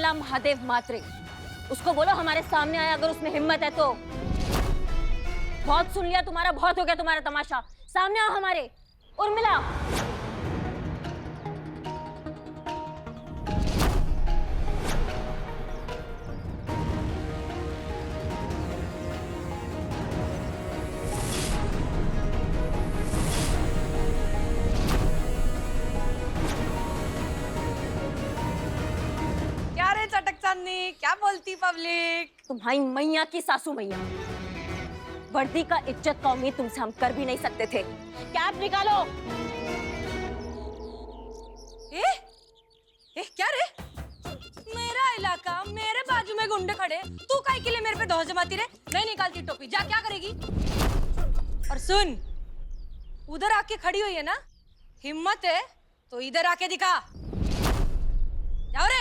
उर्मिला महादेव मात्रे, उसको बोलो हमारे सामने आए अगर उसमें हिम्मत है तो। बहुत सुन लिया तुम्हारा, बहुत हो गया तुम्हारा तमाशा। सामने आओ हमारे। उर्मिला। क्या रे चटक चांदनी, क्या बोलती पब्लिक? तुम्हारी मैया की सासू मैया, वर्दी का इज्जत का उम्मीद तुमसे हम कर भी नहीं सकते थे। कैप निकालो। क्या रे? मेरा इलाका, मेरे बाजू में गुंडे खड़े, तू काहे के लिए मेरे पे धौंस जमाती रे? नहीं निकालती टोपी, जा क्या करेगी? और सुन, उधर आके खड़ी हुई है ना, हिम्मत है तो इधर आके दिखा। जाओ रे।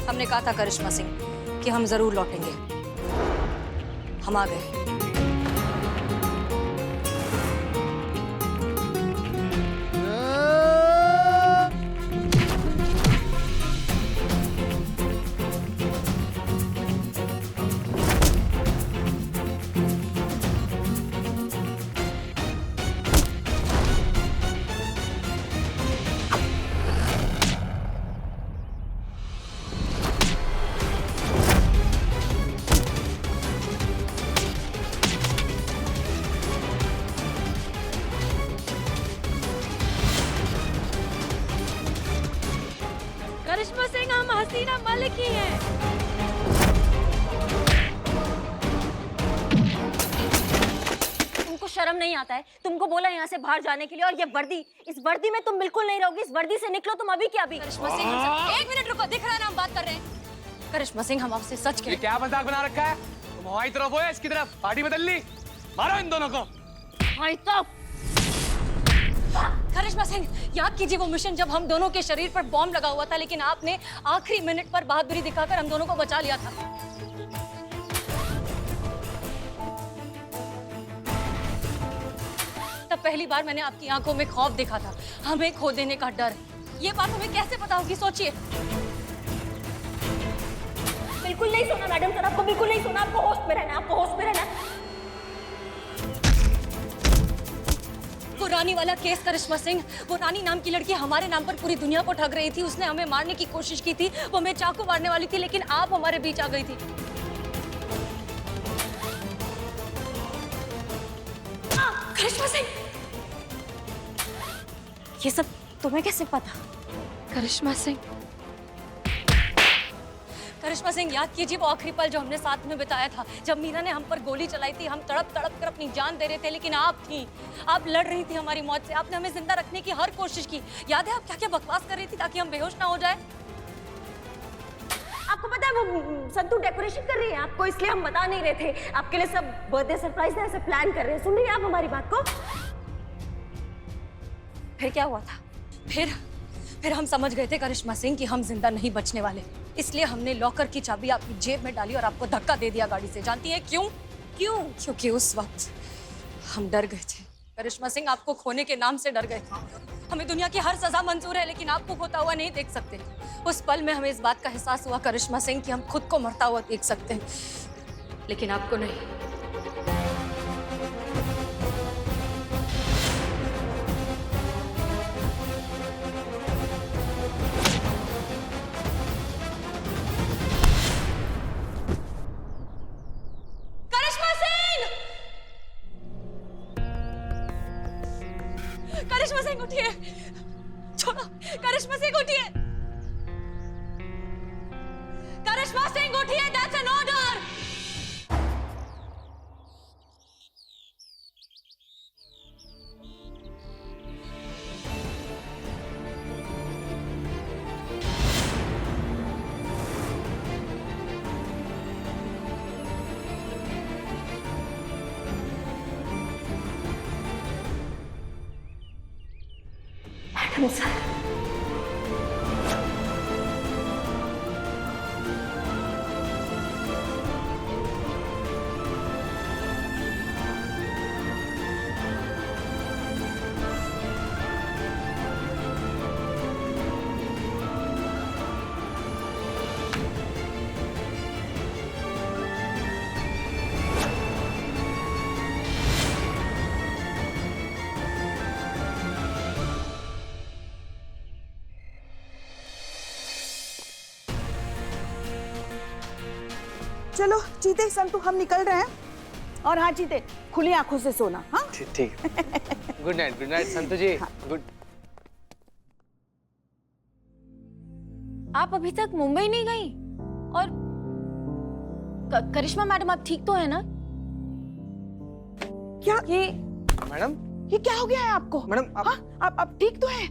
हमने कहा था करिश्मा सिंह कि हम जरूर लौटेंगे। हम आ गए। करिश्मा सिंह, हम हसीना मलिक ही हैं। तुमको शर्म नहीं आता है? तुमको बोला यहाँ से बाहर जाने के लिए, और ये वर्दी, इस वर्दी में तुम बिल्कुल नहीं रहोगी। इस वर्दी से निकलो तुम अभी के अभी। करिश्मा सिंह, एक मिनट रुको, दिख रहा है ना हम बात कर रहे हैं। करिश्मा सिंह, हम आपसे सच कह। ये क्या मजाक बना रखा है? तुम हमारी तरफ हो या इसकी तरफ? पार्टी बदल ली? मारो इन दोनों को। भाई तो करिश्मा सिंह, याद कीजिए वो मिशन जब हम दोनों के शरीर पर बॉम्ब लगा हुआ था, लेकिन आपने आखिरी मिनट पर बहादुरी दिखाकर हम दोनों को बचा लिया था। तब पहली बार मैंने आपकी आंखों में खौफ देखा था, हमें खो देने का डर। ये बात हमें कैसे पता होगी, सोचिए। बिल्कुल नहीं सुना मैडम सर, आपको बिल्कुल नहीं सुना। आपको होश में रहना, आपको होश में रहना। वो रानी वाला केस करिश्मा सिंह, वो रानी नाम की लड़की हमारे नाम पर पूरी दुनिया को ठग रही थी। उसने हमें मारने की कोशिश की थी, वो हमें चाकू मारने वाली थी, लेकिन आप हमारे बीच आ गई थी। करिश्मा सिंह, ये सब तुम्हें कैसे पता? करिश्मा सिंह, करिश्मा सिंह, याद कीजिए वो आखिरी पल जो हमने साथ में बिताया था, जब मीरा ने हम पर गोली चलाई थी। हम तड़प तड़प कर अपनी जान दे रहे थे, लेकिन आप थी, आप लड़ रही थी हमारी मौत से। आपने हमें जिंदा रखने की हर कोशिश की। याद है आप क्या क्या बकवास कर रही थी ताकि हम बेहोश ना हो जाए? आपको पता है वो संतू डेकोरेशन कर रही है आपको, इसलिए हम बता नहीं रहे थे। आपके लिए सब बर्थडे सरप्राइज ऐसे प्लान कर रहे हैं। सुन रही हैं आप हमारी बात को? फिर क्या हुआ था? फिर हम समझ गए थे करिश्मा सिंह कि हम जिंदा नहीं बचने वाले, इसलिए हमने लॉकर की चाबी आपकी जेब में डाली और आपको धक्का दे दिया गाड़ी से। जानती हैं क्यों? क्योंकि उस वक्त हम डर गए थे। करिश्मा सिंह, आपको खोने के नाम से डर गए थे। हमें दुनिया की हर सजा मंजूर है, लेकिन आपको खोता हुआ नहीं देख सकते। उस पल में हमें इस बात का एहसास हुआ करिश्मा सिंह कि हम खुद को मरता हुआ देख सकते हैं, लेकिन आपको नहीं। करिश्मा सिंह उठिए, छोड़ो। करिश्मा सिंह उठिए, करिश्मा सिंह उठिए, that's an order. Madam sir, चलो चीते संतु, हम निकल रहे हैं। और हाँ चीते, खुली आंखों से सोना। हाँ ठीक। गुड नाइट संतु जी। गुड। आप अभी तक मुंबई नहीं गई? और करिश्मा मैडम, आप ठीक तो है ना? क्या मैडम, ये क्या हो गया है आपको? मैडम हाँ, आप ठीक तो हैं?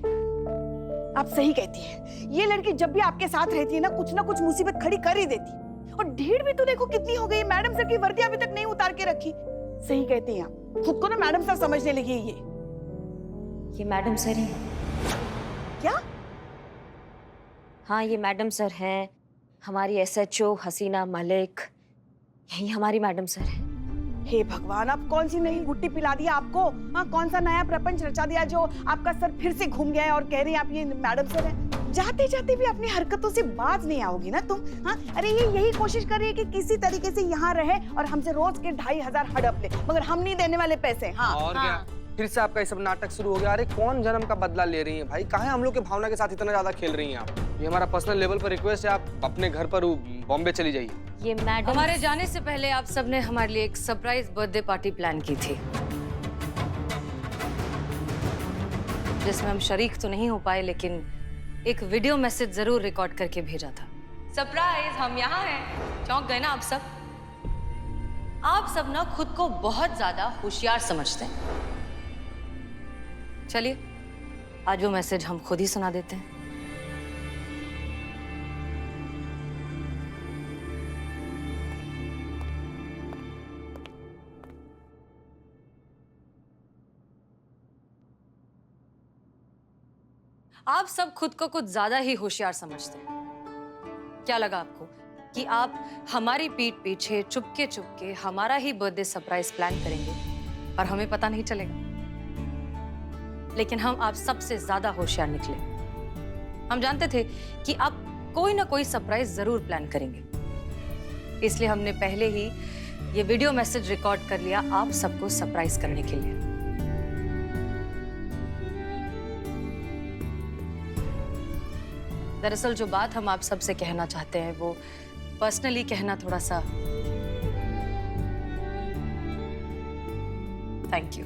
आप सही कहती हैं। ये लड़की जब भी आपके साथ रहती है ना कुछ मुसीबत खड़ी कर ही देती। और ढीठ भी तो देखो कितनी हो गई। मैडम सर की वर्दी अभी तक नहीं उतार के रखी। सही कहती हैं आप, खुद को ना मैडम सर समझने लगी है ये मैडम सर है। क्या? हाँ, ये मैडम सर है, हमारी SHO हसीना मलिक, यही हमारी मैडम सर है। हे भगवान, आप कौन सी नई गुट्टी पिला दिया आपको? हाँ, कौन सा नया प्रपंच रचा दिया जो आपका सर फिर से घूम गया है और कह रही हैं आप ये मैडम सर है? जाते जाते भी अपनी हरकतों से बाज नहीं आओगी ना तुम? हाँ, अरे ये यही कोशिश कर रही है कि किसी तरीके से यहाँ रहे और हमसे रोज के 2500 हड़प ले, मगर हम नहीं देने वाले पैसे। हाँ और क्या, फिर से आपका ये सब नाटक शुरू हो गया। अरे कौन जन्म का बदला ले रही हैं भाई? काहे हम लोग के भावना के साथ इतना ज्यादा खेल रही हैं आप? ये हमारा पर्सनल लेवल पर रिक्वेस्ट है, आप अपने घर पर बॉम्बे चली जाइए। ये मैडम, हमारे जाने से पहले आप सबने हमारे लिए एक सरप्राइज बर्थडे पार्टी प्लान की थी, जिसमें हम शरीक तो नहीं हो पाए, लेकिन एक वीडियो मैसेज जरूर रिकॉर्ड करके भेजा था। सरप्राइज, हम यहाँ हैं। चौंक गए ना आप सब? आप सब ना खुद को बहुत ज्यादा होशियार समझते हैं। चलिए, आज वो मैसेज हम खुद ही सुना देते हैं। आप सब खुद को कुछ ज्यादा ही होशियार समझते हैं। क्या लगा आपको कि आप हमारी पीठ पीछे चुपके चुपके हमारा ही बर्थडे सरप्राइज प्लान करेंगे और हमें पता नहीं चलेगा? लेकिन हम आप सबसे ज्यादा होशियार निकले। हम जानते थे कि आप कोई ना कोई सरप्राइज जरूर प्लान करेंगे, इसलिए हमने पहले ही ये वीडियो मैसेज रिकॉर्ड कर लिया आप सबको सरप्राइज करने के लिए। दरअसल जो बात हम आप सबसे कहना चाहते हैं वो पर्सनली कहना थोड़ा सा। Thank you.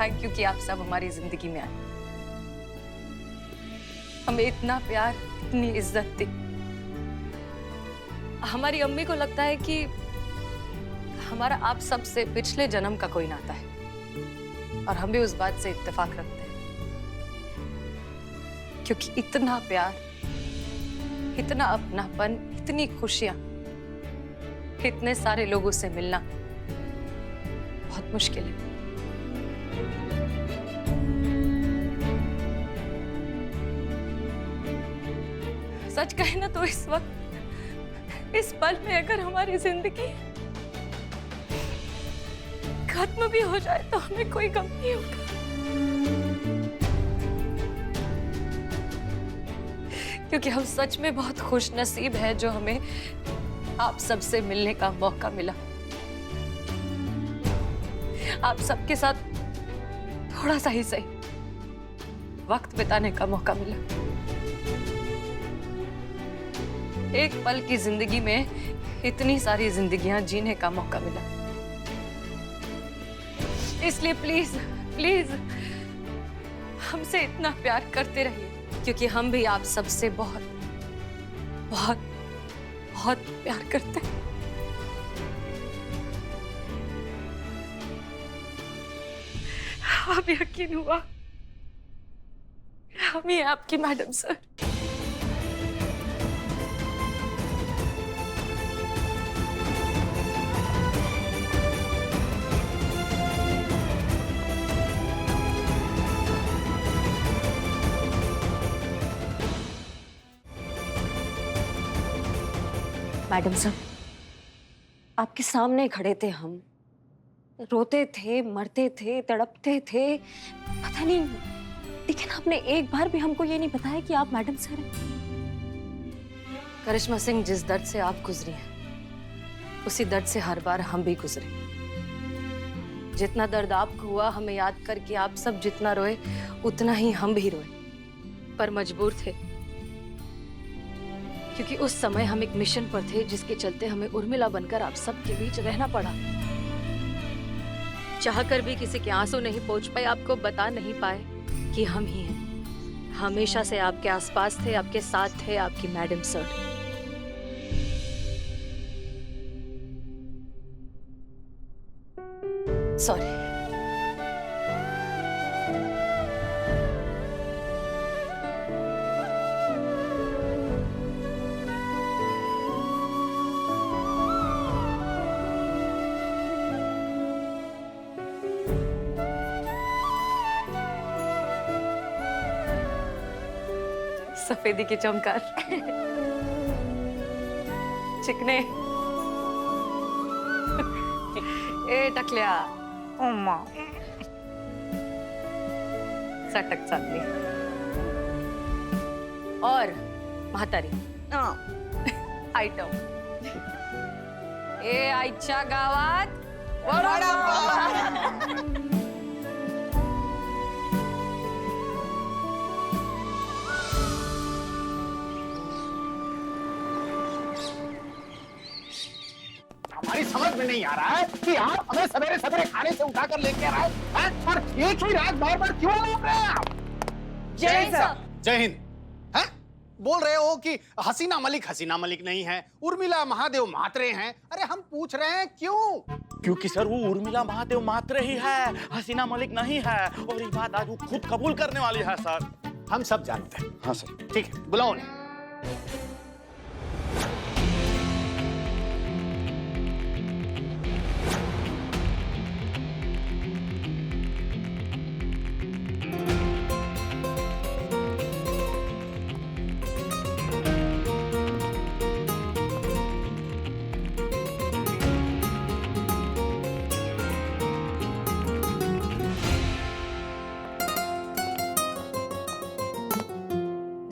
थैंक यू कि आप सब हमारी जिंदगी में आए, हमें इतना प्यार, इतनी इज्जत दी। हमारी अम्मी को लगता है कि हमारा आप सब से पिछले जन्म का कोई नाता है, और हम भी उस बात से इत्तेफाक रखते हैं, क्योंकि इतना प्यार, इतना अपनापन, इतनी खुशियां, इतने सारे लोगों से मिलना बहुत मुश्किल है। सच कहे ना तो इस वक्त, इस पल में अगर हमारी जिंदगी खत्म भी हो जाए तो हमें कोई गम नहीं होगा, क्योंकि हम सच में बहुत खुश नसीब है जो हमें आप सबसे मिलने का मौका मिला, आप सबके साथ थोड़ा सा ही सही वक्त बिताने का मौका मिला। एक पल की जिंदगी में इतनी सारी जिंदगियां जीने का मौका मिला। इसलिए प्लीज प्लीज हमसे इतना प्यार करते रहिए, क्योंकि हम भी आप सबसे बहुत बहुत बहुत प्यार करते हैं। अब यकीन हुआ हम ही आपकी मैडम सर। मैडम सर, आपके सामने खड़े थे हम, रोते थे, मरते थे, तड़पते थे, पता नहीं, लेकिन आपने एक बार भी हमको ये नहीं बताया कि आप मैडम सर हैं। करिश्मा सिंह, जिस दर्द से आप गुजरी हैं, उसी दर्द से हर बार हम भी गुजरे। जितना दर्द आपको हुआ हमें याद करके आप सब जितना रोए, उतना ही हम भी रोए, पर मजबूर थे, क्योंकि उस समय हम एक मिशन पर थे जिसके चलते हमें उर्मिला बनकर आप सबके बीच रहना पड़ा। चाहकर भी किसी के आंसू नहीं पहुंच पाए, आपको बता नहीं पाए कि हम ही हैं। हमेशा से आपके आसपास थे, आपके साथ थे, आपकी मैडम सर। सॉरी। सफेदी की चमकार, चिकने, ए टकलिया, सटक चालली, और म्हातारी आयटम, ए आईच्या गावात वडापाव। हमारी समझ में नहीं आ रहा है कि आप हमें सवेरे सवेरे खाने से उठा कर लेके आ रहे हैं, और एक ही रात बार बार क्यों लौट रहे हैं आप? जय हिंद सर। जय हिंद। हैं? बोल रहे हो कि हसीना मलिक नहीं है, उर्मिला महादेव म्हात्रे हैं। अरे हम पूछ रहे हैं क्यों? क्योंकि सर वो उर्मिला महादेव म्हात्रे ही है, हसीना मलिक नहीं है, और ये बात आज वो खुद कबूल करने वाली है सर। हम सब जानते हैं। हाँ सर। ठीक है, बुलाओ उन्हें।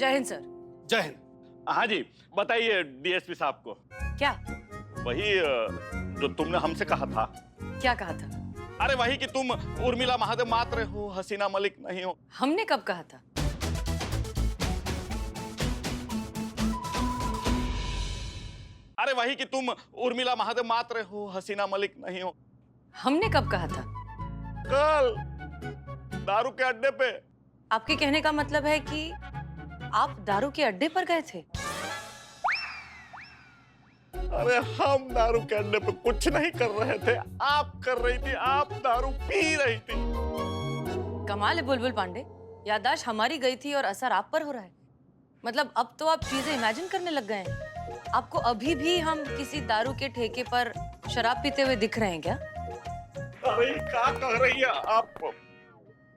जय हिंद सर। जय हिंद। हाँ जी, बताइए डीएसपी साहब को। क्या? वही जो तुमने हमसे कहा था। क्या कहा था? अरे वही कि तुम उर्मिला महादेव मात्र हो, हसीना मलिक नहीं हो। हमने कब कहा था? अरे वही कि तुम उर्मिला महादेव मात्र हो, हसीना मलिक नहीं हो। हमने कब कहा था? कल दारू के अड्डे पे। आपके कहने का मतलब है कि आप दारू के अड्डे पर गए थे? अरे हम दारू के अड्डे पे कुछ नहीं कर रहे थे, आप कर रही थी, आप दारू पी रही थी। कमाल है बुलबुल पांडे, याददाश्त हमारी गई थी और असर आप पर हो रहा है। मतलब अब तो आप चीजें इमेजिन करने लग गए हैं। आपको अभी भी हम किसी दारू के ठेके पर शराब पीते हुए दिख रहे हैं क्या? अरे क्या कह रही है आप?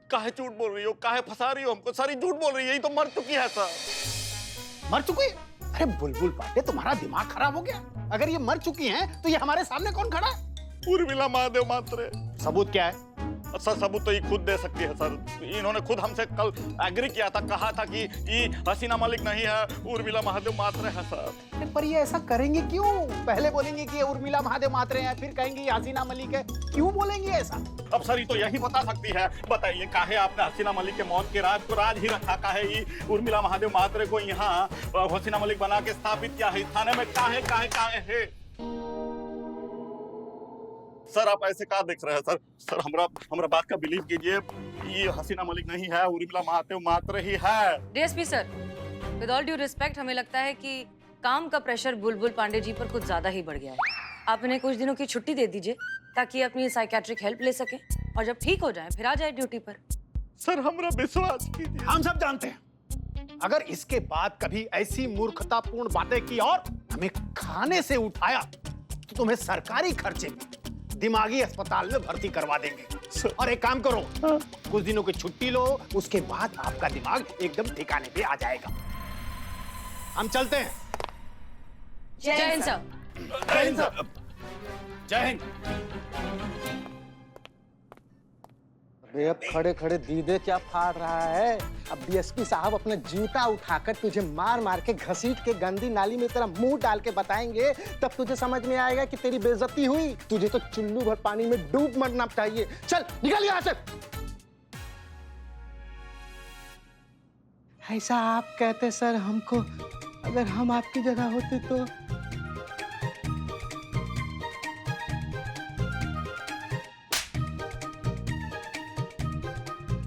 काहे झूठ बोल रही हो, काहे फंसा रही हो हमको? सारी झूठ बोल रही है, ये तो मर चुकी है सर। मर चुकी है? अरे बुलबुल पांडे, तुम्हारा दिमाग खराब हो गया? अगर ये मर चुकी हैं, तो ये हमारे सामने कौन खड़ा है? उर्मिला महादेव मात्रे। सबूत क्या है? सर सबूत तो ये खुद दे सकती है सर। इन्होंने खुद हमसे कल एग्री किया था, कहा था कि ये हसीना मलिक नहीं है, उर्मिला महादेव मात्रे है सर। पर ये ऐसा करेंगे क्यों? पहले बोलेंगे कि ये उर्मिला महादेव मात्रे हैं, फिर कहेंगे ये हसीना मलिक है। क्यों बोलेंगे ऐसा? अब सर ये तो यही बता सकती है। बताइए काहे आपने हसीना मलिक के मौत के राज को राज ही रखा? काहे ये उर्मिला महादेव मात्रे को यहाँ हसीना मलिक बना के स्थापित किया है थाने में? काहे काहे काहे है सर? आप ऐसे क्या देख रहे हैं सर? सर हमरा बात का बिलीव कीजिए, ये हसीना मलिक नहीं है, उर्मिला महादेव मात्र ही है। DSP sir, with all due respect, हमें लगता है कि काम का प्रेशर बुलबुल पांडे जी पर कुछ ज्यादा ही बढ़ गया है। आप इन्हें कुछ दिनों की छुट्टी दे दीजिए ताकि अपनी साइकेट्रिक हेल्प ले सकें और जब ठीक हो जाए फिर आ जाए ड्यूटी पर। सर हमरा विश्वास कीजिए। हम सब जानते हैं, अगर इसके बाद कभी ऐसी मूर्खतापूर्ण बातें की और हमें खाने से उठाया तो तुम्हें सरकारी खर्चे में दिमागी अस्पताल में भर्ती करवा देंगे। और एक काम करो, कुछ दिनों की छुट्टी लो, उसके बाद आपका दिमाग एकदम ठिकाने पे आ जाएगा। हम चलते हैं। जय हिंद सर। जय हिंद सर। जय हिंद। अरे अब खड़े खड़े दीदे क्या फाड़ रहा है? अब डीएसपी साहब अपना जूता उठाकर तुझे मार मार के घसीट के गंदी नाली में तेरा मुंह डाल के बताएंगे, तब तुझे समझ में आएगा कि तेरी बेइज्जती हुई। तुझे तो चुल्लू भर पानी में डूब मरना चाहिए। चल निकल यहाँ से। ऐसा आप कहते सर हमको, अगर हम आपकी जगह होते तो?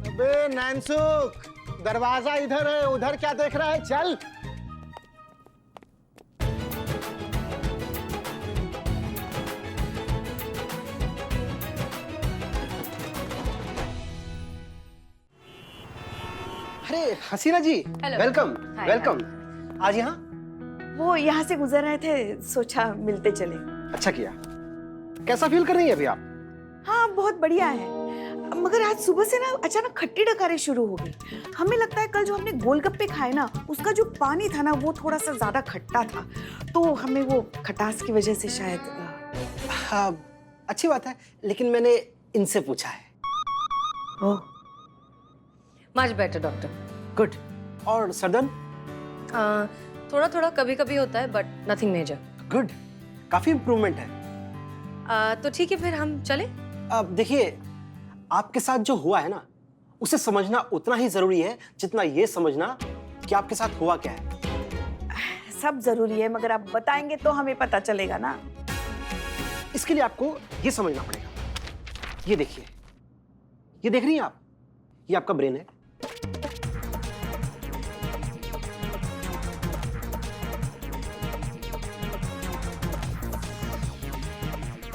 अबे नैनसुख, दरवाजा इधर है, उधर क्या देख रहा है? चल। अरे हसीना जी, Hello. वेलकम। Hi, welcome. आज यहाँ? वो यहाँ से गुजर रहे थे, सोचा मिलते चले। अच्छा किया। कैसा फील कर रही है अभी आप? हाँ बहुत बढ़िया है, मगर आज सुबह से ना अचानक खट्टी डकारें शुरू हो गई। हमें लगता है कल जो हमने गोलगप्पे खाए ना, उसका जो पानी था ना वो थोड़ा सा ज्यादा खट्टा था, तो हमें वो खटास की वजह से शायद। हाँ अच्छी बात है, लेकिन मैंने इनसे पूछा है। ओह मच बेटर डॉक्टर। गुड। और सर्दन? थोड़ा थोड़ा कभी कभी होता है बट नथिंग मेजर। गुड, काफी इम्प्रूवमेंट है। तो ठीक है फिर हम चले। अब देखिए, आपके साथ जो हुआ है ना, उसे समझना उतना ही जरूरी है जितना ये समझना कि आपके साथ हुआ क्या है। सब जरूरी है, मगर आप बताएंगे तो हमें पता चलेगा ना। इसके लिए आपको ये समझना पड़ेगा। ये देखिए, ये देख रही हैं आप? ये आपका ब्रेन है।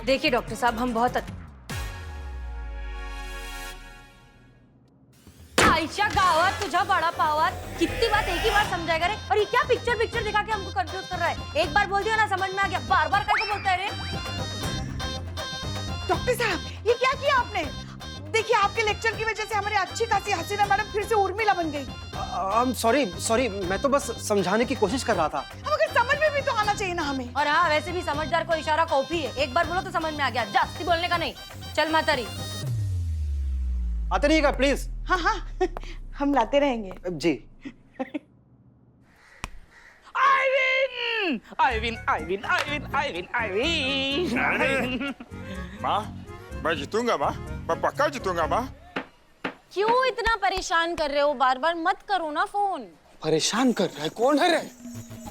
देखिए डॉक्टर साहब, हम बहुत आयशा गावात तुझा बड़ा पावर, कितनी बात एक ही बार समझाएगा रे? और ये क्या पिक्चर दिखा के हमको कंफ्यूज कर रहा है? एक बार बोल दिया ना समझ में आ गया, बार बार क्या बोलता है रे? डॉक्टर साहब ये क्या किया आपने? देखिए आपके लेक्चर की वजह से हमारी अच्छी खासी हसीना मैडम फिर से उर्मिला बन गई। सॉरी, मैं तो बस समझाने की कोशिश कर रहा था। मगर समझ में भी तो आना चाहिए ना हमें। और हाँ, वैसे भी समझदार को इशारा कॉफी है, एक बार बोलो तो समझ में आ गया, जास्ती बोलने का नहीं। चल मातारी। आते रहिएगा प्लीज। हाँ हाँ हम लाते रहेंगे। जी। माँ मैं जीतूंगा माँ, मैं पक्का जीतूंगा माँ। क्यों इतना परेशान कर रहे हो? बार बार मत करो ना फोन। परेशान कर रहा है? कौन है रे?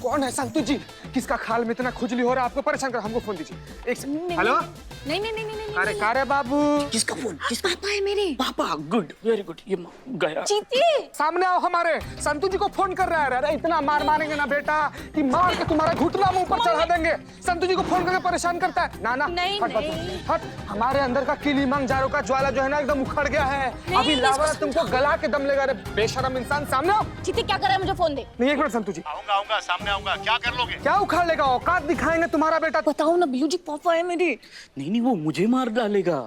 कौन है संतु जी? किसका खाल में इतना खुजली हो रहा है? आपको परेशान कर, हमको फोन दीजिए। एक सेकंड। हेलो। नहीं नहीं नहीं नहीं नहीं अरे कारे बाबू, किसका फोन? किसका पापा है मेरे? पापा गुड, वेरी गुड। ये गया। जीती सामने आओ हमारे। संतु जी को फोन कर रहा है। अरे इतना मार मारेंगे ना बेटा कि मार के तुम्हारा घुटना मुंह पर चढ़ा देंगे। संतु जी को फोन करके परेशान करता है। ना ना नहीं, हट, नहीं। हट। हमारे अंदर का किलीमंग जारो का ज्वाला जो है ना एकदम उखड़ गया है। अभी लावा तुमको गला के दम लेगा। रे बेशरम इंसान, सामने आओ। जीती क्या कर रहा है? मुझे फोन दे। नहीं, एक मिनट संतु जी। आऊंगा आऊंगा, सामने आऊंगा। क्या कर लोगे? क्या उखाड़ लेगा? औकात दिखाएंगे तुम्हारा बेटा। बताओ ना बिल्लू जी, पापा है मेरे। नहीं नहीं, वो मुझे मार डालेगा,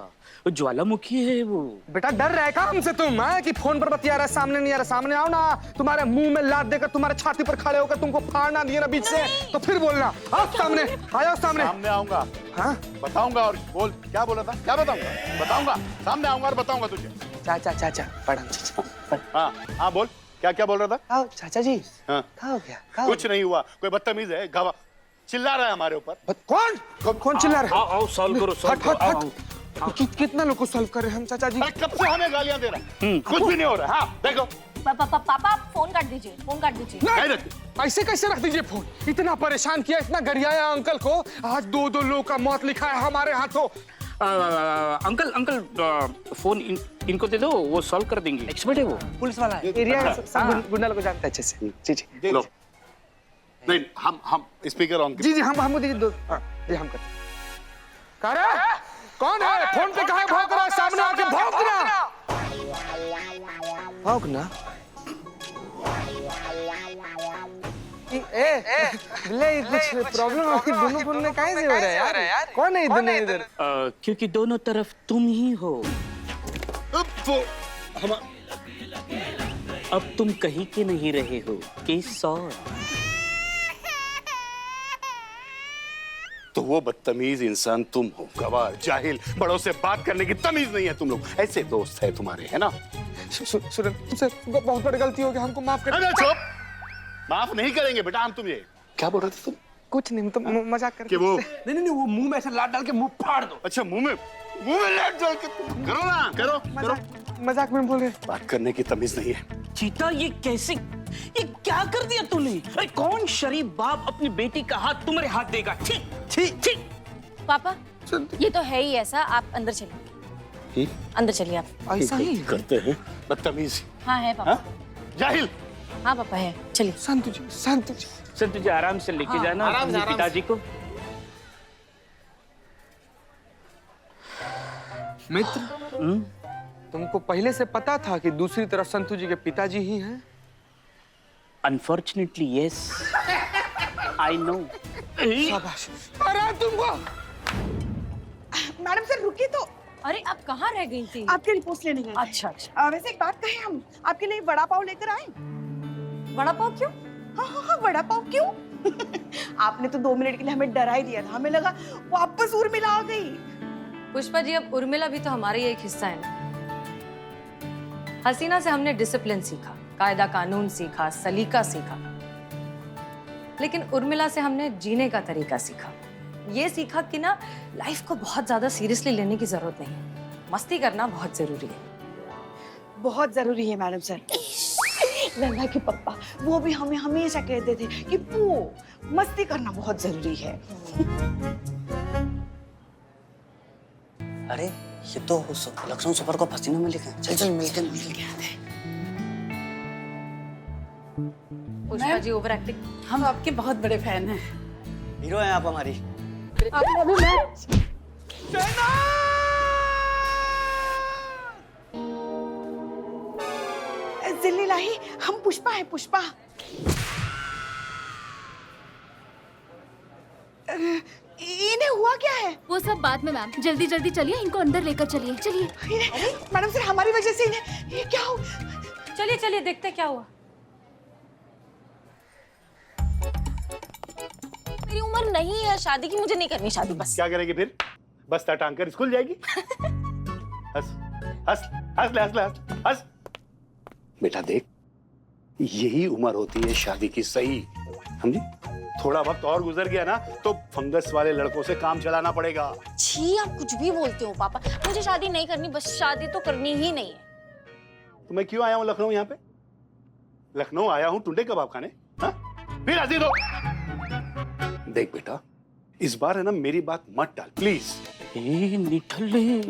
वो ज्वालामुखी है वो। बेटा डर रहा है का हमसे तुम? है कि फोन पर बतिया रहा है, सामने नहीं आ रहा? सामने आओ ना। तुम्हारे मुंह में लात देकर तुम्हारे छाती पर खड़े होकर तुमको फाड़ना दिए ना बीच से, तो फिर बोलना। आओ सामने, आओ सामने। सामने आऊंगा। हाँ बताऊंगा। और बोल, क्या बोला था? क्या बताऊंगा? बताऊंगा, सामने आऊंगा और बताऊंगा तुझे। चाचा चाचा प्रणाम चाचा। हाँ हाँ, बोल, क्या क्या बोल रहा था? आओ चाचा जी। हाँ। क्या हो गया? क्या हो कुछ नहीं हुआ। कोई बदतमीज है, घबा चिल्ला रहा है हमारे ऊपर। कौन कौन चिल्ला रहा है? आओ सॉल्व करो, हट हट हट। कितना लोग को सॉल्व कर रहे हैं हम चाचा जी? अरे कब से हमें गालियां दे रहा है? कुछ भी नहीं हो रहा है। हाँ देखो, पापा आप फोन काट दीजिए, फोन काट दीजिए। नहीं रखती। ऐसे कैसे रख दीजिए फोन? इतना परेशान किया, इतना गरियाया अंकल को। आज दो दो लोग का मौत लिखा है हमारे हाथों। अंकल फोन इनको दे दो, वो सॉल्व कर देंगे। एक्सपर्ट है वो, पुलिस वाला है। एरिया सब गुंडा लोग को जानता है अच्छे से। जी जी लो, नहीं, हम स्पीकर ऑन। जी जी, हम दीजिए दो। हाँ ये हम करते। कारा कौन है? फोन पे कहाँ भौंक रहा है? सामने आके भौंकना। भौंकना। ले कुछ प्रॉब्लम है? दोनों फोन में काहे से हो रहा है यार? कौन है इधर इधर? क्योंकि दोनों तरफ तुम ही हो। अब तुम कहीं के नहीं रहे हो। Case solve. तो वो बदतमीज इंसान तुम हो, गवार, जाहिल, बड़ों से बात करने की तमीज नहीं है तुम लोग। ऐसे दोस्त है तुम्हारे, है ना? सुरेंद्र बहुत बड़ी गलती हो गई, हमको माफ कर। अरे चुप, माफ नहीं करेंगे बेटा हम तुम्हें। क्या बोल रहे थे तुम? कुछ नहीं, तो मजाक कर। कि वो नहीं, वो मुंह में ऐसे लात डाल के मुंह फाड़ दो। अच्छा, मुंह में लात डाल के करो ना, करो। मजाक में बोल रहे। बात करने की तमीज नहीं है। चीता, ये कैसे, ये क्या कर दिया तूने? अरे कौन शरीफ बाप अपनी बेटी का हाथ तुम्हारे हाथ देगा? ठीक ठीक ठीक। पापा ये तो है ही ऐसा, आप अंदर चलिए। अंदर चलिए आप। ऐसा ही करते हैं बदतमीज। हाँ है पापा। जाहिल। हाँ पापा है, चलिए। संतु जी, संतु जी। सर तुझे आराम से लेके जाना अपने पिताजी को। मित्र, तुमको पहले से पता था कि दूसरी तरफ संतु जी के पिताजी ही हैं? Unfortunately, yes. I know. शाबाश। अरे तुमको। मैडम सर रुकिए तो, अरे आप कहाँ रह गई थी? आपके रिपोर्ट लेने गए थे। अच्छा अच्छा। वैसे एक बात कहें, हम आपके लिए वड़ा पाव लेकर आए। वड़ा पाव क्यों? हाँ, वड़ा पाव क्यों? आपने तो 2 मिनट के लिए हमें डरा ही दिया था। हमें लगा वापस उर्मिला आ गई। पुष्पा जी, अब उर्मिला भी तो हमारा ही एक हिस्सा है ना। हसीना से हमने डिसिप्लिन सीखा, कायदा कानून सीखा, सलीका सीखा, लेकिन उर्मिला से हमने जीने का तरीका सीखा। ये सीखा कि ना, लाइफ को बहुत ज्यादा सीरियसली लेने की जरूरत नहीं है। मस्ती करना बहुत जरूरी है। बहुत जरूरी है मैडम सर। गंगा के पप्पा वो भी हमें हमेशा कहते थे कि वो मस्ती करना बहुत जरूरी है। अरे ये तो लक्ष्मण सुपर को हसीना में लिखा। चल मिलके आते हैं। Pushpa ji over acting. हम आपके बहुत बड़े फैन हैं। हीरो हैं आप हमारी। जिल्ली लाही, हम पुष्पा है, पुष्पा। इन्हें हुआ क्या है? वो सब बाद में मैम, जल्दी जल्दी चलिए, इनको अंदर लेकर चलिए। चलिए मैडम सर, हमारी वजह से इन्हें ये क्या हो? चलिए चलिए देखते क्या हुआ। मेरी उम्र नहीं है शादी की, मुझे नहीं करनी शादी। बस क्या करेगी फिर? बस्ता टांग कर स्कूल जाएगी? हंस हंस हंस ले, हंस ले, हंस। बेटा देख, यही उम्र होती है शादी की सही। समझी? थोड़ा वक्त और गुजर गया ना तो फंगस वाले लड़कों से काम चलाना पड़ेगा। छी, आप कुछ भी बोलते हो पापा। मुझे शादी नहीं करनी, बस शादी तो करनी ही नहीं है। तो मैं क्यों आया हूँ लखनऊ यहाँ पे? लखनऊ आया हूँ टुंडे कबाब खाने, हाँ? फिर हंसी दो। देख बेटा, इस बार है ना मेरी बात मत टाल प्लीज। निठल्ले,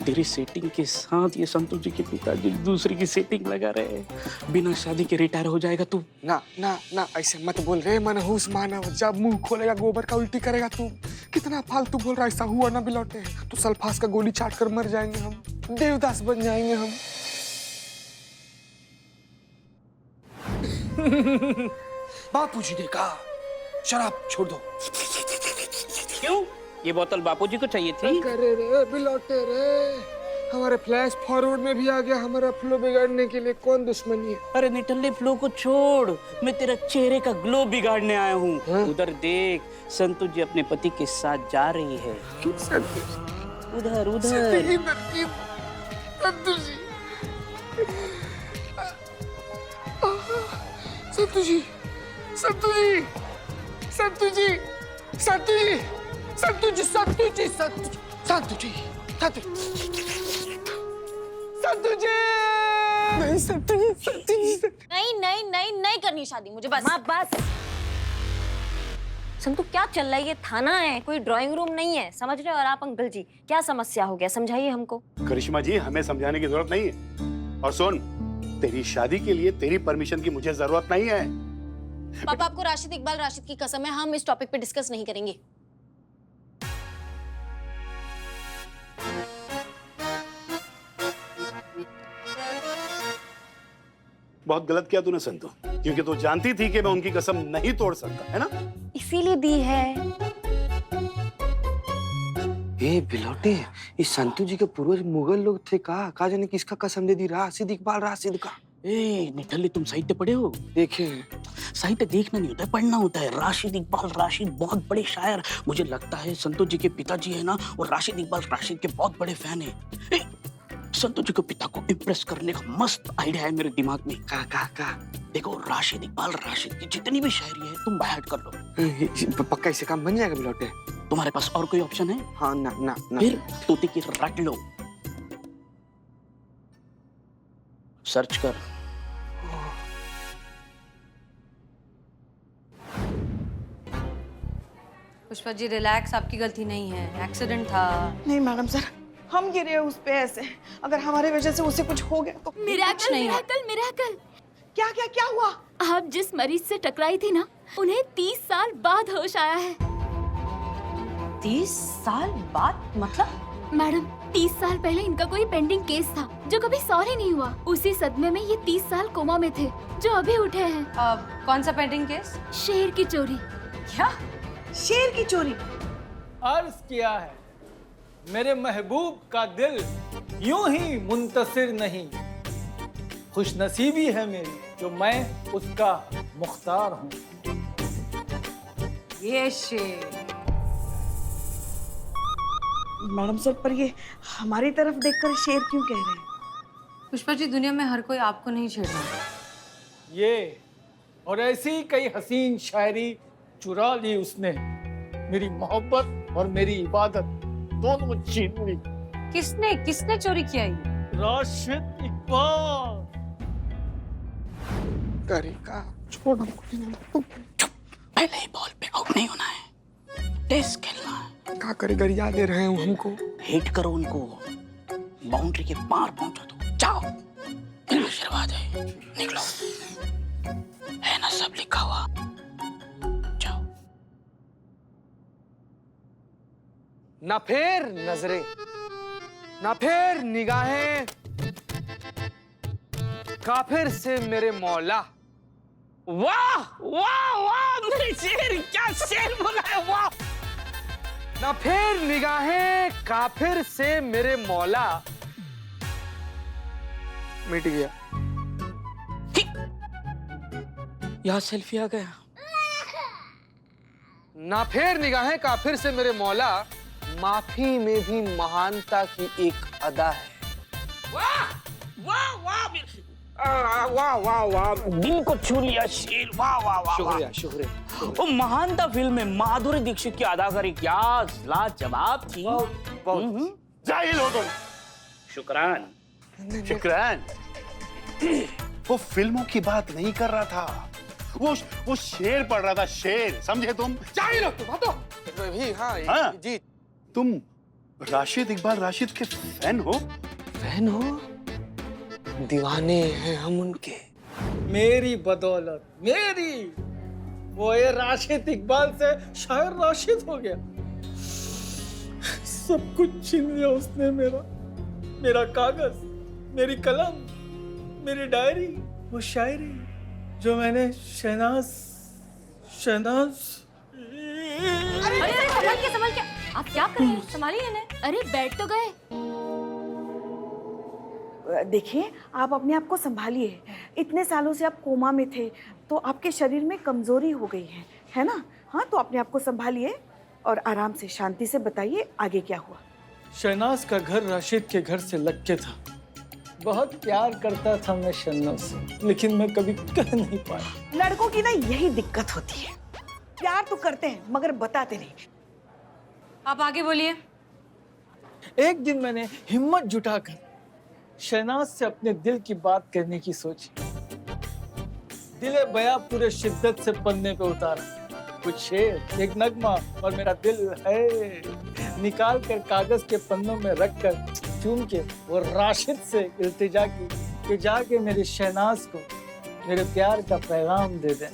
तेरी सेटिंग के साथ ये संतोष जी के पिताजी दूसरी की सेटिंग लगा रहे हैं। बिना शादी के रिटायर हो जाएगा तू। ना ना ना, ऐसे मत बोल रे मनहूस मानव। जब मुंह खोलेगा गोबर का उल्टी करेगा तू। कितना फालतू बोल रहा है, ऐसा हुआ ना बिलौटे तो सल्फास का गोली चाट कर मर जाएंगे हम, देवदास बन जाएंगे हम। बापूजी ने कहा शराब छोड़ दो। क्यों? ये बोतल बापूजी को चाहिए थी। करे रे बिलौटे रे, हमारे फ्लैश फॉरवर्ड में भी आ गया हमारा फ्लो बिगाड़ने के लिए। कौन दुश्मनी है? अरे निठल्ले, फ्लो को छोड़, मैं तेरा चेहरे का ग्लो बिगाड़ने आया हूँ। उधर देख, संतोष जी अपने पति के साथ जा रही है। उधर उधर। संतु जी, संतु जी, संतु जी, संतु जी, संतु जी, संतु जी, संतु जी, संतु जी, संतु जी, नहीं संतु जी, संतु जी, नहीं नहीं नहीं नहीं करनी शादी मुझे, बस। माँ बस। संतु क्या चल रहा है? ये थाना है, कोई ड्राइंग रूम नहीं है, समझ रहे हो? और आप अंकल जी, क्या समस्या हो गया? समझाइए हमको। करिश्मा जी, हमें समझाने की जरूरत नहीं है। और सुन, तेरी शादी के लिए तेरी परमिशन की मुझे जरूरत नहीं है। पापा, आपको राशिद इकबाल राशिद की कसम है, हम इस टॉपिक पे डिस्कस नहीं करेंगे। बहुत गलत किया तूने संतु, क्योंकि तू जानती थी कि मैं उनकी कसम नहीं तोड़ सकता, है ना? इसीलिए दी है। ए बिलौटे, इस संतु जी के पूर्वज मुगल लोग थे। कहा जाने किसका कसम दे दी? राशिद इकबाल राशिद का। ए निठल्ले, तुम साहित्य पढ़े हो? देखे। साहित्य देखना नहीं होता है, पढ़ना होता है। राशिद इकबाल राशिद बहुत बड़े शायर। मुझे लगता है संतोष जी के पिताजी है ना, और राशिद इकबाल राशिद के बहुत बड़े फैन है। संतोष जी के पिता को इम्प्रेस करने का मस्त आइडिया है मेरे दिमाग में। का देखो, राशिद इकबाल राशिद की जितनी भी शायरी है तुम बाय हार्ट कर लो। पक्का इससे काम बन जाएगा बिलौटे? तुम्हारे पास और कोई ऑप्शन है? हाँ, ना ना ना। फिर तोते की रट लो, सर्च कर। पुष्पा जी रिलैक्स, आपकी गलती नहीं है, एक्सीडेंट था। नहीं मैडम सर, हम गिरे उस पे ऐसे। अगर हमारे वजह से उसे कुछ हो गया तो मिरेकल, मिरेकल, मिरेकल। क्या क्या क्या हुआ? आप जिस मरीज से टकराई थी ना, उन्हें 30 साल बाद होश आया है। 30 साल बाद मतलब? मैडम, 30 साल पहले इनका कोई पेंडिंग केस था जो कभी सॉल्व ही नहीं हुआ। उसी सदमे में ये 30 साल कोमा में थे, जो अभी उठे हैं। कौन सा पेंडिंग केस? शेर की चोरी। क्या? शेर की चोरी? अर्ज किया है, मेरे महबूब का दिल यूं ही मुंतसिर नहीं, खुशनसीबी है मेरी जो मैं उसका मुख्तार हूँ। ये शेर। मैडम सर, पर ये हमारी तरफ देखकर शेर क्यों कह रहे हैं? पुष्पा जी, दुनिया में हर कोई आपको नहीं छेड़ना। ये और ऐसी कई हसीन शायरी चुरा ली उसने, मेरी मोहब्बत और मेरी इबादत दोनों छीन ली। किसने किसने चोरी किया ये? राशिद इकबाल। करेगा, छोड़ हमको। पहले ही बॉल पे आउट नहीं होना है, टेस्ट खेलना है। क्या करे, गरिया दे रहे हैं हमको। हिट करो उनको, बाउंड्री के पार पहुंचा दो। जाओ, फिर आशीर्वाद है, निकलो। है ना सब लिखा हुआ, जाओ। ना फिर नजरें, ना फिर निगाहें, काफिर से मेरे मौला। वाह वाह वाह, मेरे शेर, क्या शेर बोला है, वाह। ना फिर निगाहें काफिर से मेरे मौला। मिट गया। यहाँ सेल्फी आ गया। ना फिर निगाहें काफिर से मेरे मौला, माफी में भी महानता की एक अदा है। वाह वाह वाह, वाह वाह वाह, दिल को छू लिया शेर, वाह वाह वाह। शुक्रिया शुक्रिया। वो महान था फिल्म में, माधुरी दीक्षित की अदाकारी क्या लाजवाब थी। जाहिल हो तुम। शुक्रान। शुक्रान। वो फिल्मों की बात नहीं कर रहा था, वो शेर पढ़ रहा था, शेर, समझे तुम? जाहिल हो तुम, तो भी हाँ जी। तुम राशिद इकबाल राशिद के फैन हो? फैन हो? दीवाने हैं हम उनके। मेरी बदौलत, मेरी, वो ये राशिद इकबाल से शायर राशिद हो गया। सब कुछ छीन लिया उसने मेरा कागज, मेरी कलम, मेरी डायरी, वो शायरी जो मैंने शहनाज अरे संभाल के, आप क्या कर रहे हैं? संभालिए इन्हें। अरे बैठ तो गए। देखिए, आप अपने आप को संभालिए। इतने सालों से आप कोमा में थे, तो आपके शरीर में कमजोरी हो गई है ना? हाँ, तो अपने आप को संभालिए और आराम से, शांति से बताइए आगे क्या हुआ। शहनाज का घर राशिद के घर से लग के था। बहुत प्यार करता था मैं शहनाज से, लेकिन मैं कभी कह नहीं पाया। लड़कों की ना यही दिक्कत होती है, प्यार तो करते हैं मगर बताते नहीं। आप आगे बोलिए। एक दिन मैंने हिम्मत जुटाकर शहनाज से अपने दिल की बात करने की सोची। दिले बया पूरे शिद्दत से पन्ने पे उतारा, कुछ शेर, एक नगमा और मेरा दिल है निकाल कर कागज के पन्नों में रखकर चूम के वो राशिद से इल्तिजा की कि जाके मेरी शहनाज को मेरे प्यार का पैगाम दे दें।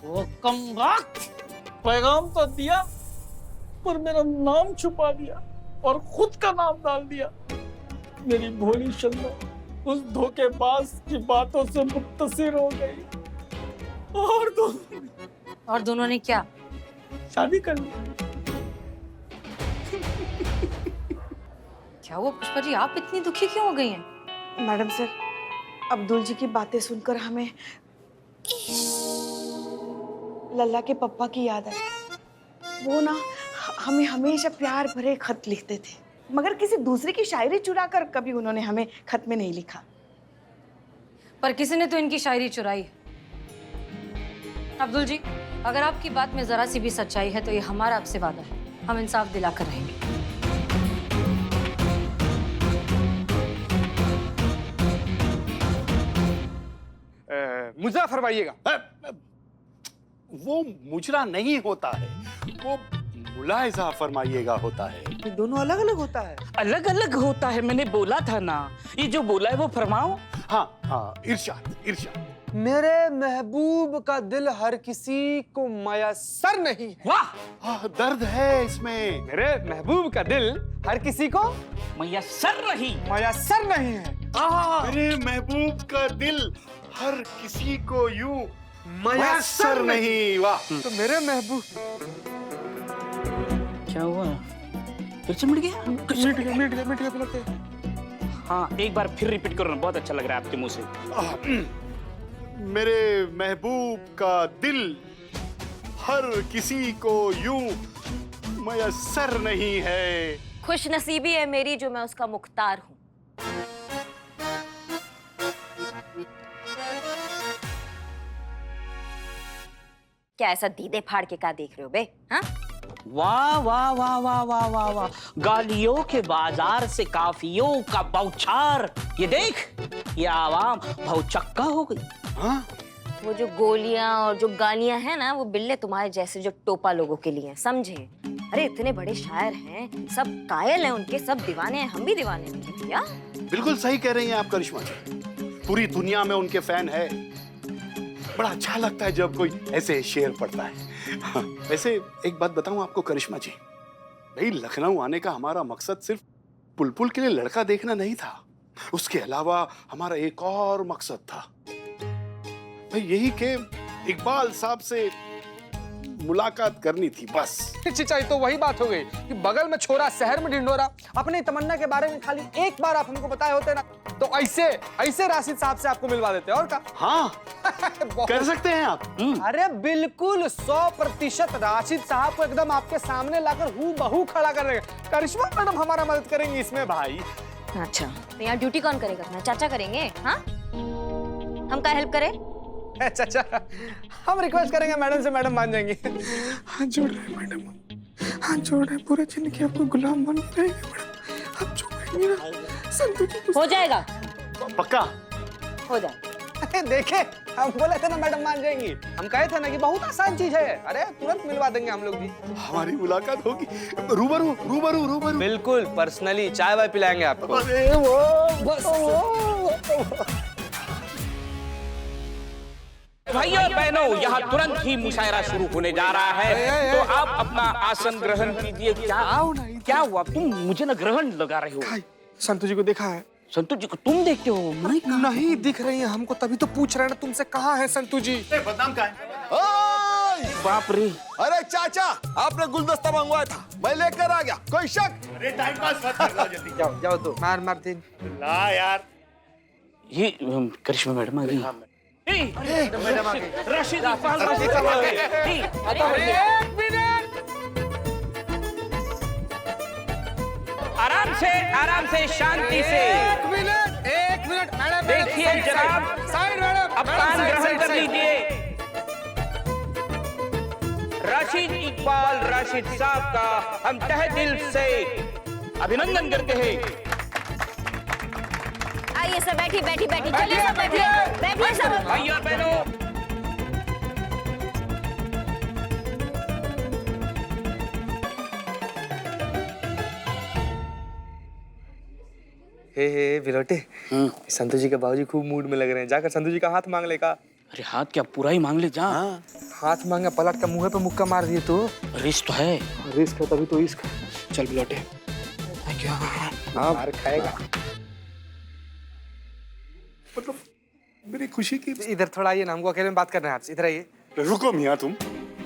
वो कमबख्त पैगाम तो दिया, पर मेरा नाम छुपा दिया और खुद का नाम डाल दिया। मेरी भोली शन्नो उस धोखेबाज की बातों से मुत्तसिर हो गई और दोनों ने क्या? शादी कर ली। क्या वो पुष्पा जी, आप इतनी दुखी क्यों हो गई हैं? मैडम सर, अब्दुल जी की बातें सुनकर हमें लल्ला के पप्पा की याद आई। वो ना हमें हमेशा प्यार भरे खत लिखते थे, मगर किसी दूसरे की शायरी चुरा कर कभी उन्होंने हमें खत में नहीं लिखा। पर किसी ने तो इनकी शायरी चुराई। अब्दुल जी, अगर आपकी बात में जरा सी भी सच्चाई है तो ये हमारा आपसे वादा है, हम इंसाफ दिलाकर रहेंगे। मुजरा फरमाइएगा। वो मुजरा नहीं होता है, वो मुलाहिजा फरमाइएगा होता है। ये दोनों अलग अलग होता है। अलग अलग होता है, मैंने बोला था ना। ये जो बोला है वो फरमाओ। हाँ हाँ, इरशाद इरशाद। मेरे महबूब का दिल हर किसी को मयसर नहीं है। वाह, दर्द है इसमें। मेरे महबूब का दिल हर किसी को मयसर नहीं है। मेरे महबूब का दिल हर किसी को यूं मयसर नहीं। वाह। तो मेरे महबूब क्या हुआ? फिर से मिट गया? हाँ, एक बार फिर रिपीट करो ना, बहुत अच्छा लग रहा है आपके मुंह से। मेरे महबूब का दिल हर किसी को यूं मयसर नहीं है। खुश नसीबी है मेरी जो मैं उसका मुख्तार हूँ। क्या ऐसा दीदे फाड़ के क्या देख रहे हो बे? हाँ? वाह वाह वाह वाह वाह वाह वाह, गालियों के बाजार से काफियों का बौछार। ये देख, ये आवाम भौचक्का हो गई। हाँ? वो जो गोलियां और जो गालियां हैं ना, वो बिल्ले तुम्हारे जैसे जो टोपा लोगों के लिए हैं, समझे? अरे इतने बड़े शायर हैं, सब कायल हैं उनके, सब दीवाने हैं, हम भी दीवाने हैं उनके भैया। बिल्कुल सही कह रही हैं आप करिश्मा जी, पूरी दुनिया में उनके फैन है। बड़ा अच्छा लगता है जब कोई ऐसे शेर पढ़ता है। हाँ, वैसे एक बात बताऊं आपको करिश्मा जी, भाई लखनऊ आने का हमारा मकसद सिर्फ पुलपुल के लिए लड़का देखना नहीं था, उसके अलावा हमारा एक और मकसद था भाई, यही कि इकबाल साहब से मुलाकात करनी थी बस। चिचाई तो वही बात हो गई कि बगल में छोरा शहर में ढिंढोरा। अपनी तमन्ना के बारे में खाली एक बार आप हमको बताए होते ना, तो ऐसे राशिद साहब से आपको मिलवा देते। और क्या? हाँ कर सकते हैं आप। अरे बिल्कुल 100% राशिद साहब को एकदम आपके सामने लाकर हूबहू खड़ा कर देंगे। करिश्मा मैडम हमारा मदद करेंगी इसमें भाई। अच्छा, तो यहाँ ड्यूटी कौन करेगा? अपना चाचा करेंगे? हाँ, हम क्या हेल्प करें? चाचा, हम रिक्वेस्ट करेंगे मैडम से, मैडम मान जाएंगी। हाथ जोड़ रहे मैडम, हाथ जोड़ रहे, पूरे जिंदगी आपको गुलाम बन के रहेंगे मैडम, आप जोड़ेंगे ना संतु जी। हो जाएगा, पक्का हो जाए। अरे देखे, हम बोले थे ना मैडम मान जाएंगी, हम कहे थे ना कि बहुत आसान चीज है, अरे तुरंत मिलवा देंगे हम लोग भी। हमारी मुलाकात होगी रूबरू रूबरू रूबरू। बिल्कुल पर्सनली चाय वाय पिलाएंगे आपको। अरे वो भाइयों बहनों, यहाँ तुरंत ही मुशायरा शुरू होने जा रहा है, तो आप अपना आसन ग्रहण कीजिए। क्या हुआ? तुम मुझे ना ग्रहण लगा रहे हो? संतु जी को देखा है? संतु जी को तुम देखते हो? मैं नहीं दिख रही है हमको, तभी तो पूछ रहे हैं ना तुमसे, कहाँ है संतु जी? बदनाम का है। बाप रे! अरे चाचा, आपने गुलदस्ता मंगवाया था, मैं लेकर आ गया, कोई शक? अरे टाइम पास मत कर, जल्दी जाओ जाओ, तो मार मार दे। ला यार, ये करिश्मा मैडम आ गई। मैडम आ गई। राशिद इकबाल साहब आ गए। एक मिनट, आराम से शांति से। एक मिनट मैडम, देखिए जनाब, साइड मैडम, अब पान ग्रहण कर लीजिए। राशिद इकबाल राशिद साहब का हम तहे दिल से अभिनंदन करते हैं। आइए सब, बैठिए बैठिए बैठिए, चलिए सब बैठिए, बैठिए सब। भाइयों और बहनों, हे बिलोटे, संतु जी के बाबूजी खूब मूड में लग रहे हैं, जाकर संतु जी का हाथ मांग ले का। अरे हाथ क्या पूरा ही मांग ले जा। हाथ मांगा, पलट का मुंह पे मुक्का मार दिए तो। रिस्क तो है। रिस्क है तभी तो इश्क। चल बिलोटे, थैंक यू। हाँ मार खाएगा। मतलब मेरी खुशी की। इधर थोड़ा आइए ना, हमको अकेले में बात करना है आपसे, इधर आइए। रुको मियाँ तुम,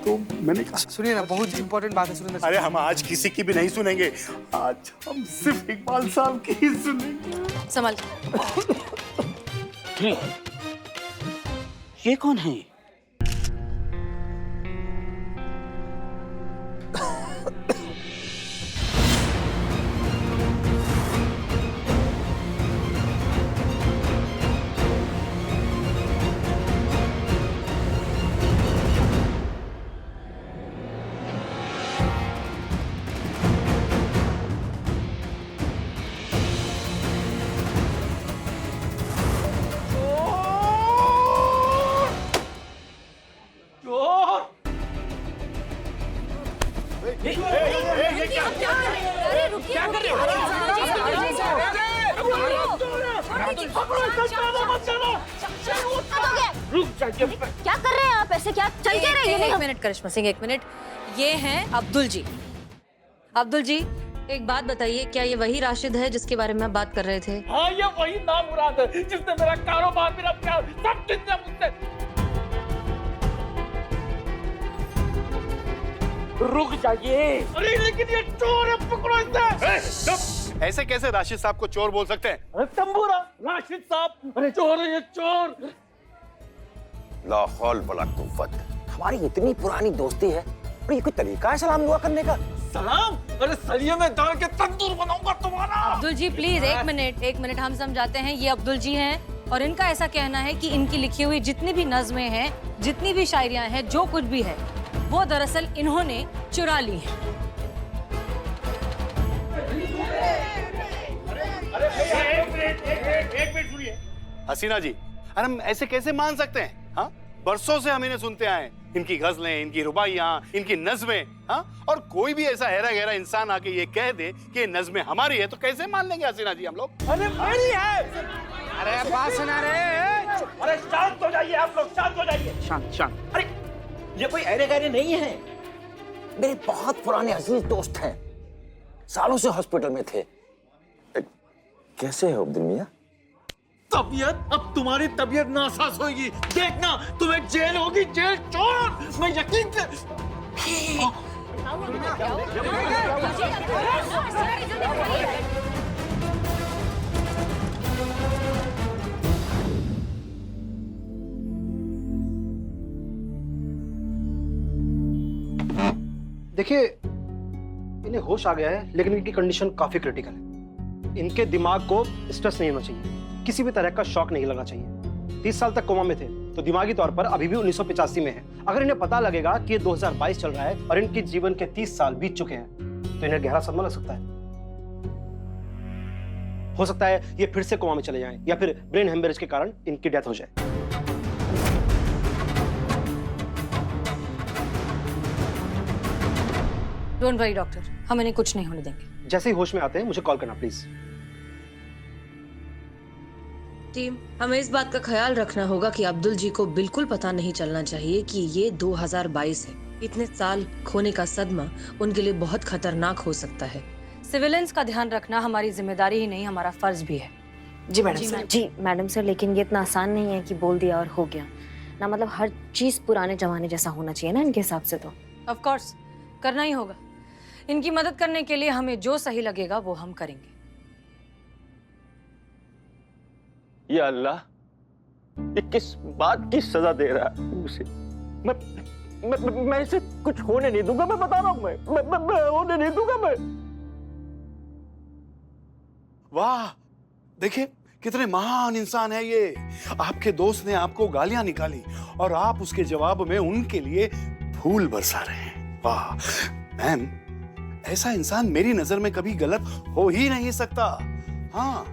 तो मैंने कहा सुनिए ना, बहुत इंपॉर्टेंट बात है, सुनिए। अरे हम आज किसी की भी नहीं सुनेंगे, आज हम सिर्फ इकबाल साहब की ही सुनेंगे। संभल। ये कौन है? क्या कर रहे हैं आप ऐसे? क्या चल के रहे? एक मिनट करिश्मा सिंह, एक मिनट। ये हैं अब्दुल जी। अब्दुल जी, एक बात बताइए, क्या ये वही राशिद है जिसके बारे में आप बात कर रहे थे? हाँ, ये वही नामुराद है जिसने मेरा कारोबार, मेरा प्यार सब छीन लिया मुझसे। रुक जाइए। अरे लेकिन ये चोर है, पकड़ो इसे। ऐसे कैसे राशिद साहब को चोर बोल सकते हैं? अरे तंबूरा, राशिद साहब, अरे चोर है ये, चोर। ला हौल वला कुव्वत। हमारी इतनी पुरानी दोस्ती है, और ये कोई तरीका है सलाम दुआ करने का? सलाम? अरे सरिये में डाल के तंदूर बनाऊंगा तुम्हारा। अब्दुल जी प्लीज, एक मिनट, हम समझाते हैं। ये अब्दुल जी हैं और इनका ऐसा कहना है कि इनकी लिखी हुई जितनी भी नज़्में हैं, जितनी भी शायरियां हैं, जो कुछ भी है, वो दरअसल इन्होंने चुरा ली है। एक मिनट सुनिए हसीना जी, अरे हम ऐसे कैसे मान सकते हैं? हाँ, बरसों से हम इन्हें सुनते आए हैं, इनकी गजलें, इनकी रुबाइयां, इनकी नज़में। हाँ, और कोई भी ऐसा हैरा गहरा इंसान आके ये कह दे कि ये नज़में हमारी है, तो कैसे मान लेंगे हसीना जी हम लोग? अरे मेरी है। अरे बात सुना रे। अरे शांत हो जाइए आप लोग, शांत हो जाइए। शांत। अरे ये कोई अहरे गहरे नहीं है, मेरे बहुत पुराने अजीज दोस्त हैं, सालों से हॉस्पिटल में थे। कैसे हो अब्दुल मियां? तबीयत, अब तुम्हारी तबीयत नासाज होगी, देखना तुम्हें जेल होगी, जेल। चोर, मैं यकीन से। देखिए, इन्हें होश आ गया है, लेकिन इनकी कंडीशन काफी क्रिटिकल है। इनके दिमाग को स्ट्रेस नहीं होना चाहिए, किसी भी तरह का शॉक नहीं लगना चाहिए। 30 साल तक कोमा में थे तो दिमागी तौर पर अभी भी 1985 में है। अगर इन्हें पता लगेगा कि ये 2022 चल रहा है और इनके जीवन के 30 साल बीत चुके हैं तो इन्हें गहरा सदमा लग सकता है। हो सकता है ये फिर से कोमा में चले जाएं या फिर ब्रेन हेमरेज के कारण इनकी डेथ हो जाए। डोंट वरी डॉक्टर, हम इन्हें कुछ नहीं होने देंगे। जैसे ही होश में आते हैं मुझे कॉल करना प्लीज। टीम, हमें इस बात का ख्याल रखना होगा कि अब्दुल जी को बिल्कुल पता नहीं चलना चाहिए कि ये 2022 है। इतने साल खोने का सदमा उनके लिए बहुत खतरनाक हो सकता है। सिविलियंस का ध्यान रखना हमारी जिम्मेदारी ही नहीं, हमारा फर्ज भी है। जी मैडम सर। जी मैडम सर, लेकिन ये इतना आसान नहीं है कि बोल दिया और हो गया ना। मतलब हर चीज पुराने जमाने जैसा होना चाहिए ना इनके हिसाब से। तो ऑफ कोर्स करना ही होगा। इनकी मदद करने के लिए हमें जो सही लगेगा वो हम करेंगे। या अल्लाह, ये किस बात की सजा दे रहा है मुझे? मैं इसे कुछ होने नहीं दूंगा, मैं बता रहा हूं। मैं होने नहीं दूंगा मैं। वाह, देखिए कितने महान इंसान है ये। आपके दोस्त ने आपको गालियां निकाली और आप उसके जवाब में उनके लिए फूल बरसा रहे हैं। वाह मैम, ऐसा इंसान मेरी नजर में कभी गलत हो ही नहीं सकता। हाँ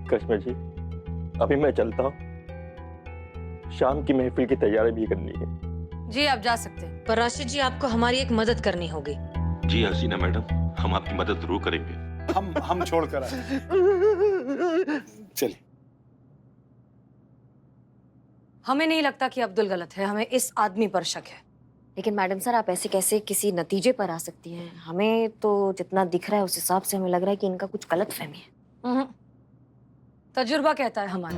करिश्मा जी, अभी मैं चलता हूँ, शाम की महफिल की तैयारी भी करनी है। जी आप जा सकते हैं, पर राशिद जी आपको हमारी एक मदद करनी होगी। जी हसीना मैडम, हम आपकी मदद जरूर करेंगे। हम छोड़कर आए। चलिए। हमें नहीं लगता कि अब्दुल गलत है, हमें इस आदमी पर शक है। लेकिन मैडम सर, आप ऐसे कैसे किसी नतीजे पर आ सकती हैं? हमें तो जितना दिख रहा है उस हिसाब से हमें लग रहा है कि इनका कुछ गलत फहमी है। तजुर्बा कहता है हमारा,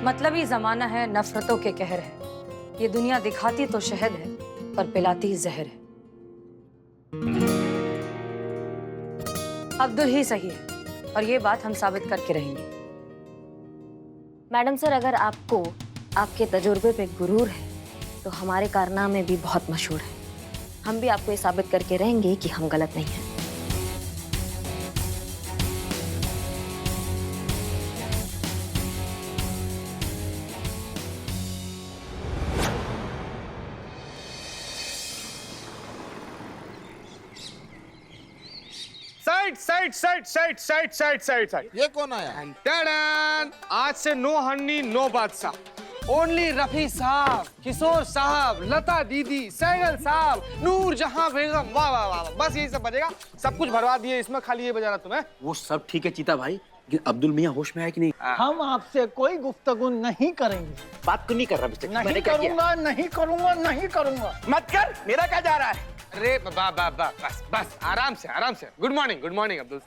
मतलब ही जमाना है, नफरतों के कहर है। ये दुनिया दिखाती तो शहद है पर पिलाती जहर है। अब्दुल ही सही है और ये बात हम साबित करके रहेंगे। मैडम सर, अगर आपको आपके तजुर्बे पे गुरूर है तो हमारे कारनामे भी बहुत मशहूर हैं। हम भी आपको ये साबित करके रहेंगे कि हम गलत नहीं हैं। Side side side side side side side side. ये कौन आया? टडन! आज से नो हन्नी नो बादशाह, ओनली रफी साहब, किशोर साहब, लता दीदी, सैगल साहब, नूर जहां बेगम। वाह वाह वाह, बस यही सब बजेगा। सब कुछ भरवा दिए इसमें, खाली ये बजाना तुम्हें। वो सब ठीक है चीता भाई, लेकिन अब्दुल मियां होश में आया कि नहीं? हम आपसे कोई गुफ्तगू नहीं करेंगे। बात तो नहीं कर रहा मिस्टर, नहीं करूंगा, नहीं करूंगा, नहीं करूंगा। मत कर, मेरा क्या जा रहा है? अरे बस बस, आराम से आराम से। Good morning Abdul.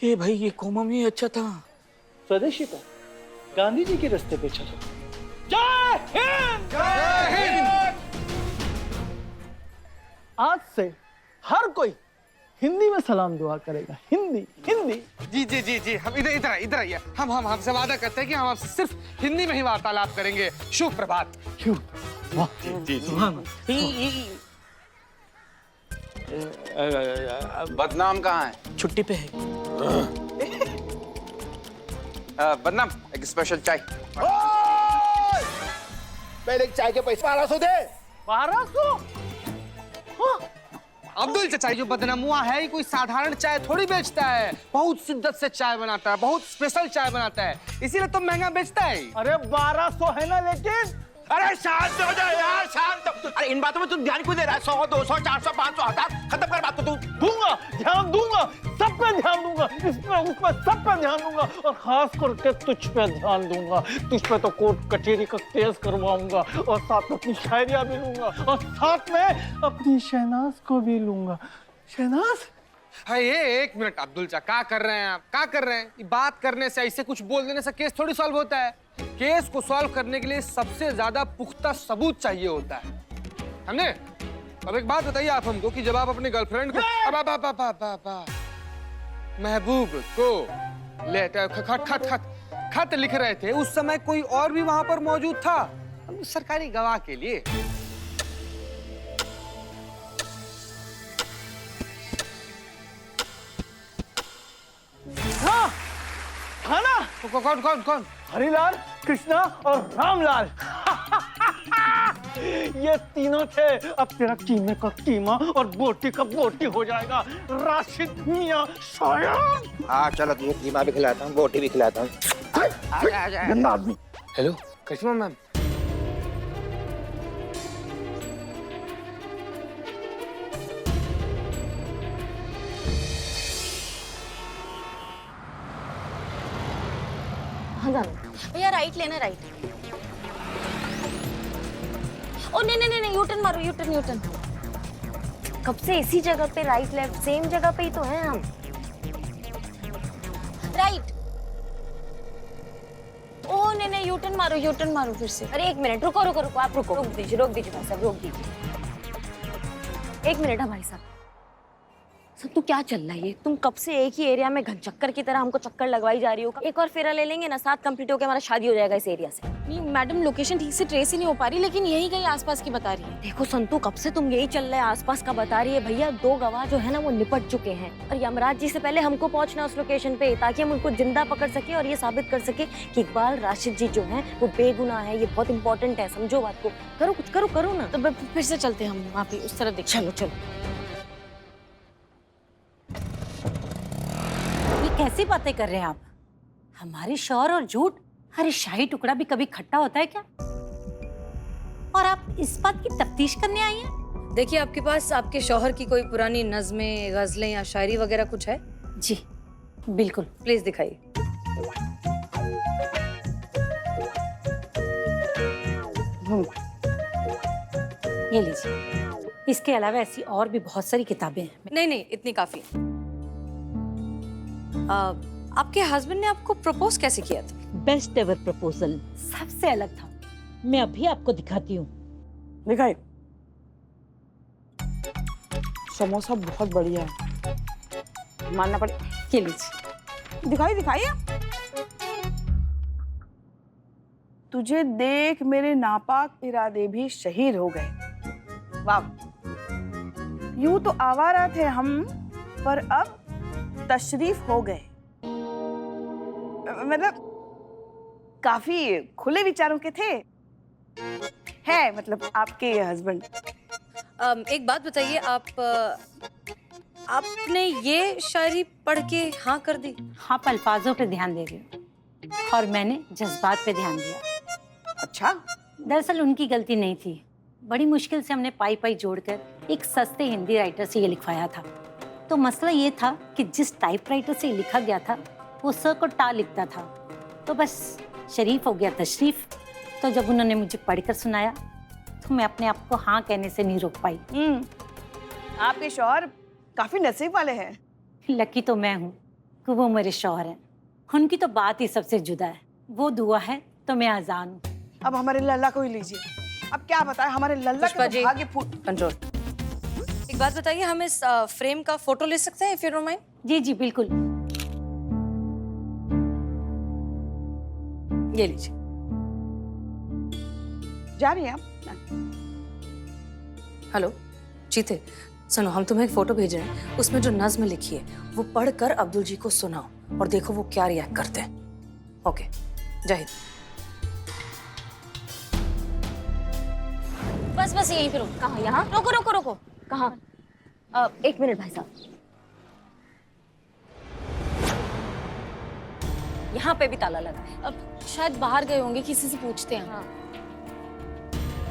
ए भाई, ये कोमा में अच्छा था। स्वदेशी था, गांधी जी के रास्ते पे चलो। जय हिंद! जय हिंद! आज से हर कोई हिंदी में सलाम दुआ करेगा। हिंदी हिंदी। जी जी जी जी, हम इधर इधर आइए। हम हमसे वादा करते हैं कि हम आपसे सिर्फ हिंदी में ही वार्तालाप करेंगे। शुभ प्रभात। शुभ। जी जी। बदनाम कहाँ है? छुट्टी पे है। बदनाम, एक स्पेशल चाय। पहले चाय के पैसे 1200 दे। 1200? अब्दुल चचा, जो बदनामुआ है ये कोई साधारण चाय थोड़ी बेचता है। बहुत शिद्दत से चाय बनाता है, बहुत स्पेशल चाय बनाता है, इसीलिए तो महंगा बेचता है। अरे 1200 है ना, लेकिन अरे शांत हो जा यार, शांत। अरे इन बातों में तू ध्यान क्यों दे रहा है? 100, 200, 400, 500, 1000, खत्म कर बात को तू। दूंगा, ध्यान दूंगा, सब पे ध्यान दूंगा, इस पे उस पे सब पे ध्यान दूंगा, और खास करके तुझ पे ध्यान दूंगा। तुझ पे तो कोर्ट कचहरी का केस करवाऊंगा, और साथ में अपनी शायरियां भी लूंगा, और साथ में अपनी शहनाज को भी लूंगा। शहनाज? हाँ, ये एक मिनट अब्दुल चा, क्या कर रहे हैं आप? क्या कर रहे हैं? ये बात करने से, ऐसे कुछ बोल देने से केस थोड़ी सॉल्व होता है। केस को सॉल्व करने के लिए सबसे ज्यादा पुख्ता सबूत चाहिए होता है, हमने। अब एक बात बताइए आप हमको कि जब आप अपनी गर्लफ्रेंड को महबूब को लेटर खत लिख रहे थे, उस समय कोई और भी वहां पर मौजूद था? सरकारी गवाह के लिए कौन कौन कौन? हरिलाल, कृष्णा और रामलाल। ये तीनों थे। अब तेरा कीमे का कीमा और बोटी का बोटी हो जाएगा। राशिद मियां शायर। हाँ चलो, तुम्हें कीमा भी खिलाता हूँ, बोटी भी खिलाता हूँ। गंदा आदमी। हेलो करिश्मा मैम। भैया राइट लेना, राइट। ओ नहीं नहीं नहीं, यूटर्न मारो, यूटर्न यूटर्न। कब से इसी जगह पे राइट लेफ्ट सेम जगह पे ही तो हैं हम। राइट। ओ नहीं नहीं, यूटर्न मारो, यूटर्न मारो फिर से। अरे एक मिनट, रुको रुको रुको, आप रुको, रोक दीजिए भाई साहब, रोक दीजिए। एक मिनट है भाई साहब। संतु क्या चल रहा है ये? तुम कब से एक ही एरिया में घनचक्कर की तरह हमको चक्कर लगवाई जा रही हो। एक और फेरा ले लेंगे ना, 7 कंप्लीट होके हमारा शादी हो जाएगा इस एरिया से। नहीं मैडम, लोकेशन ठीक से ट्रेस ही नहीं हो पा रही, लेकिन यही कहीं आसपास की बता रही है। देखो संतु, कब से तुम यही चल रहा है, आसपास का बता रही है। भैया 2 गवाह जो है ना वो निपट चुके हैं और यमराज जी से पहले हमको पहुंचना उस लोकेशन पे, ताकि हम उनको जिंदा पकड़ सके और ये साबित कर सके कि इकबाल राशिद जी जो हैं वो बेगुनाह है। ये बहुत इंपॉर्टेंट है, समझो बात को। करो कुछ, करो ना। तो फिर से चलते हैं हम वहाँ पे, उस तरफ देख। चलो चलो। ये कैसी बातें कर रहे हैं आप? हमारी शौहर और झूठ? अरे शाही टुकड़ा भी कभी खट्टा होता है क्या? और आप इस बात की तफ्तीश करने आई हैं? देखिए, आपके पास आपके शौहर की कोई पुरानी नज़में, गजलें या शायरी वगैरह कुछ है? जी बिल्कुल। प्लीज दिखाइए। ये लीजिए। इसके अलावा ऐसी और भी बहुत सारी किताबें हैं। नहीं नहीं, इतनी काफी है। आपके हस्बैंड ने आपको प्रपोज कैसे किया था? बेस्ट एवर प्रपोजल, सबसे अलग था। मैं अभी आपको दिखाती हूँ। दिखाई। समोसा बहुत बढ़िया है, मानना पड़े। ये लीजिए। दिखाइए। तुझे देख मेरे नापाक इरादे भी शहीद हो गए। वाह, यूं तो आवारा थे हम, पर अब तशरीफ हो गए। मतलब काफी खुले विचारों के थे, है मतलब आपके हस्बैंड। एक बात बताइए, आपने ये शायरी पढ़ के हाँ कर दी? हाँ, आप अल्फाजों पे ध्यान दे रही हो और मैंने जज्बात पे ध्यान दिया। अच्छा। दरअसल उनकी गलती नहीं थी। बड़ी मुश्किल से हमने पाई जोड़कर एक सस्ते हिंदी राइटर से ये लिखवाया था। तो मसला ये था कि जिस टाइपराइटर से लिखा गया था वो स को टा लिखता था, तो बस शरीफ हो गया तशरीफ। तो जब उन्होंने मुझे पढ़कर सुनाया तो मैं अपने आप को हाँ कहने से नहीं रोक पाई। आपके शौहर काफी नसीब वाले हैं। लकी तो मैं हूँ कि वो मेरे शौहर हैं। उनकी तो बात ही सबसे जुदा है। वो दुआ है तो मैं आजान हूँ। अब हमारे लल्ला को ही लीजिए। अब क्या बताएं, हमारे लल्ला के तो भाग्य फूट। कंट्रोल। एक बात बताइए, हम इस फ्रेम का फोटो ले सकते हैं इफ यू डोंट माइंड? जी जी बिल्कुल। ये लीजिए। जा रही हैं आप? हेलो जीते, सुनो, हम तुम्हें एक फोटो भेज रहे हैं। उसमें जो नज्म लिखी है वो पढ़कर अब्दुल जी को सुनाओ और देखो वो क्या रिएक्ट करते हैं। ओके, जय हिंद। बस यहीं पे रुको। कहाँ? यहाँ? रोको। कहाँ? एक मिनट भाई साहब, यहाँ पे भी ताला लगा है। अब शायद बाहर गए होंगे, किसी से पूछते हैं। हाँ।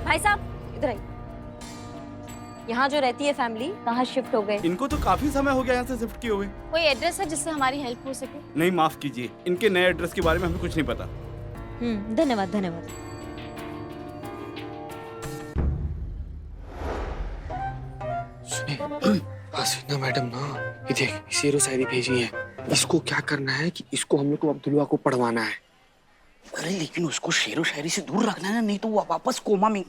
भाई साहब इधर आइए। यहाँ जो रहती है फैमिली, कहाँ शिफ्ट हो गए? इनको तो काफी समय हो गया यहाँ से शिफ्ट किए हुए। कोई एड्रेस है जिससे हमारी हेल्प हो सके? नहीं, माफ कीजिए, इनके नए एड्रेस के बारे में हमें कुछ नहीं पता। धन्यवाद। हसीना मैडम ना, ये देख शेरो शायरी भेजी है। इसको क्या करना है कि इसको हम लोग को अब्दुल्ला को पढ़वाना है। अरे लेकिन उसको शेरो शायरी से दूर रखना है ना, नहीं तो वो वापस कोमा में।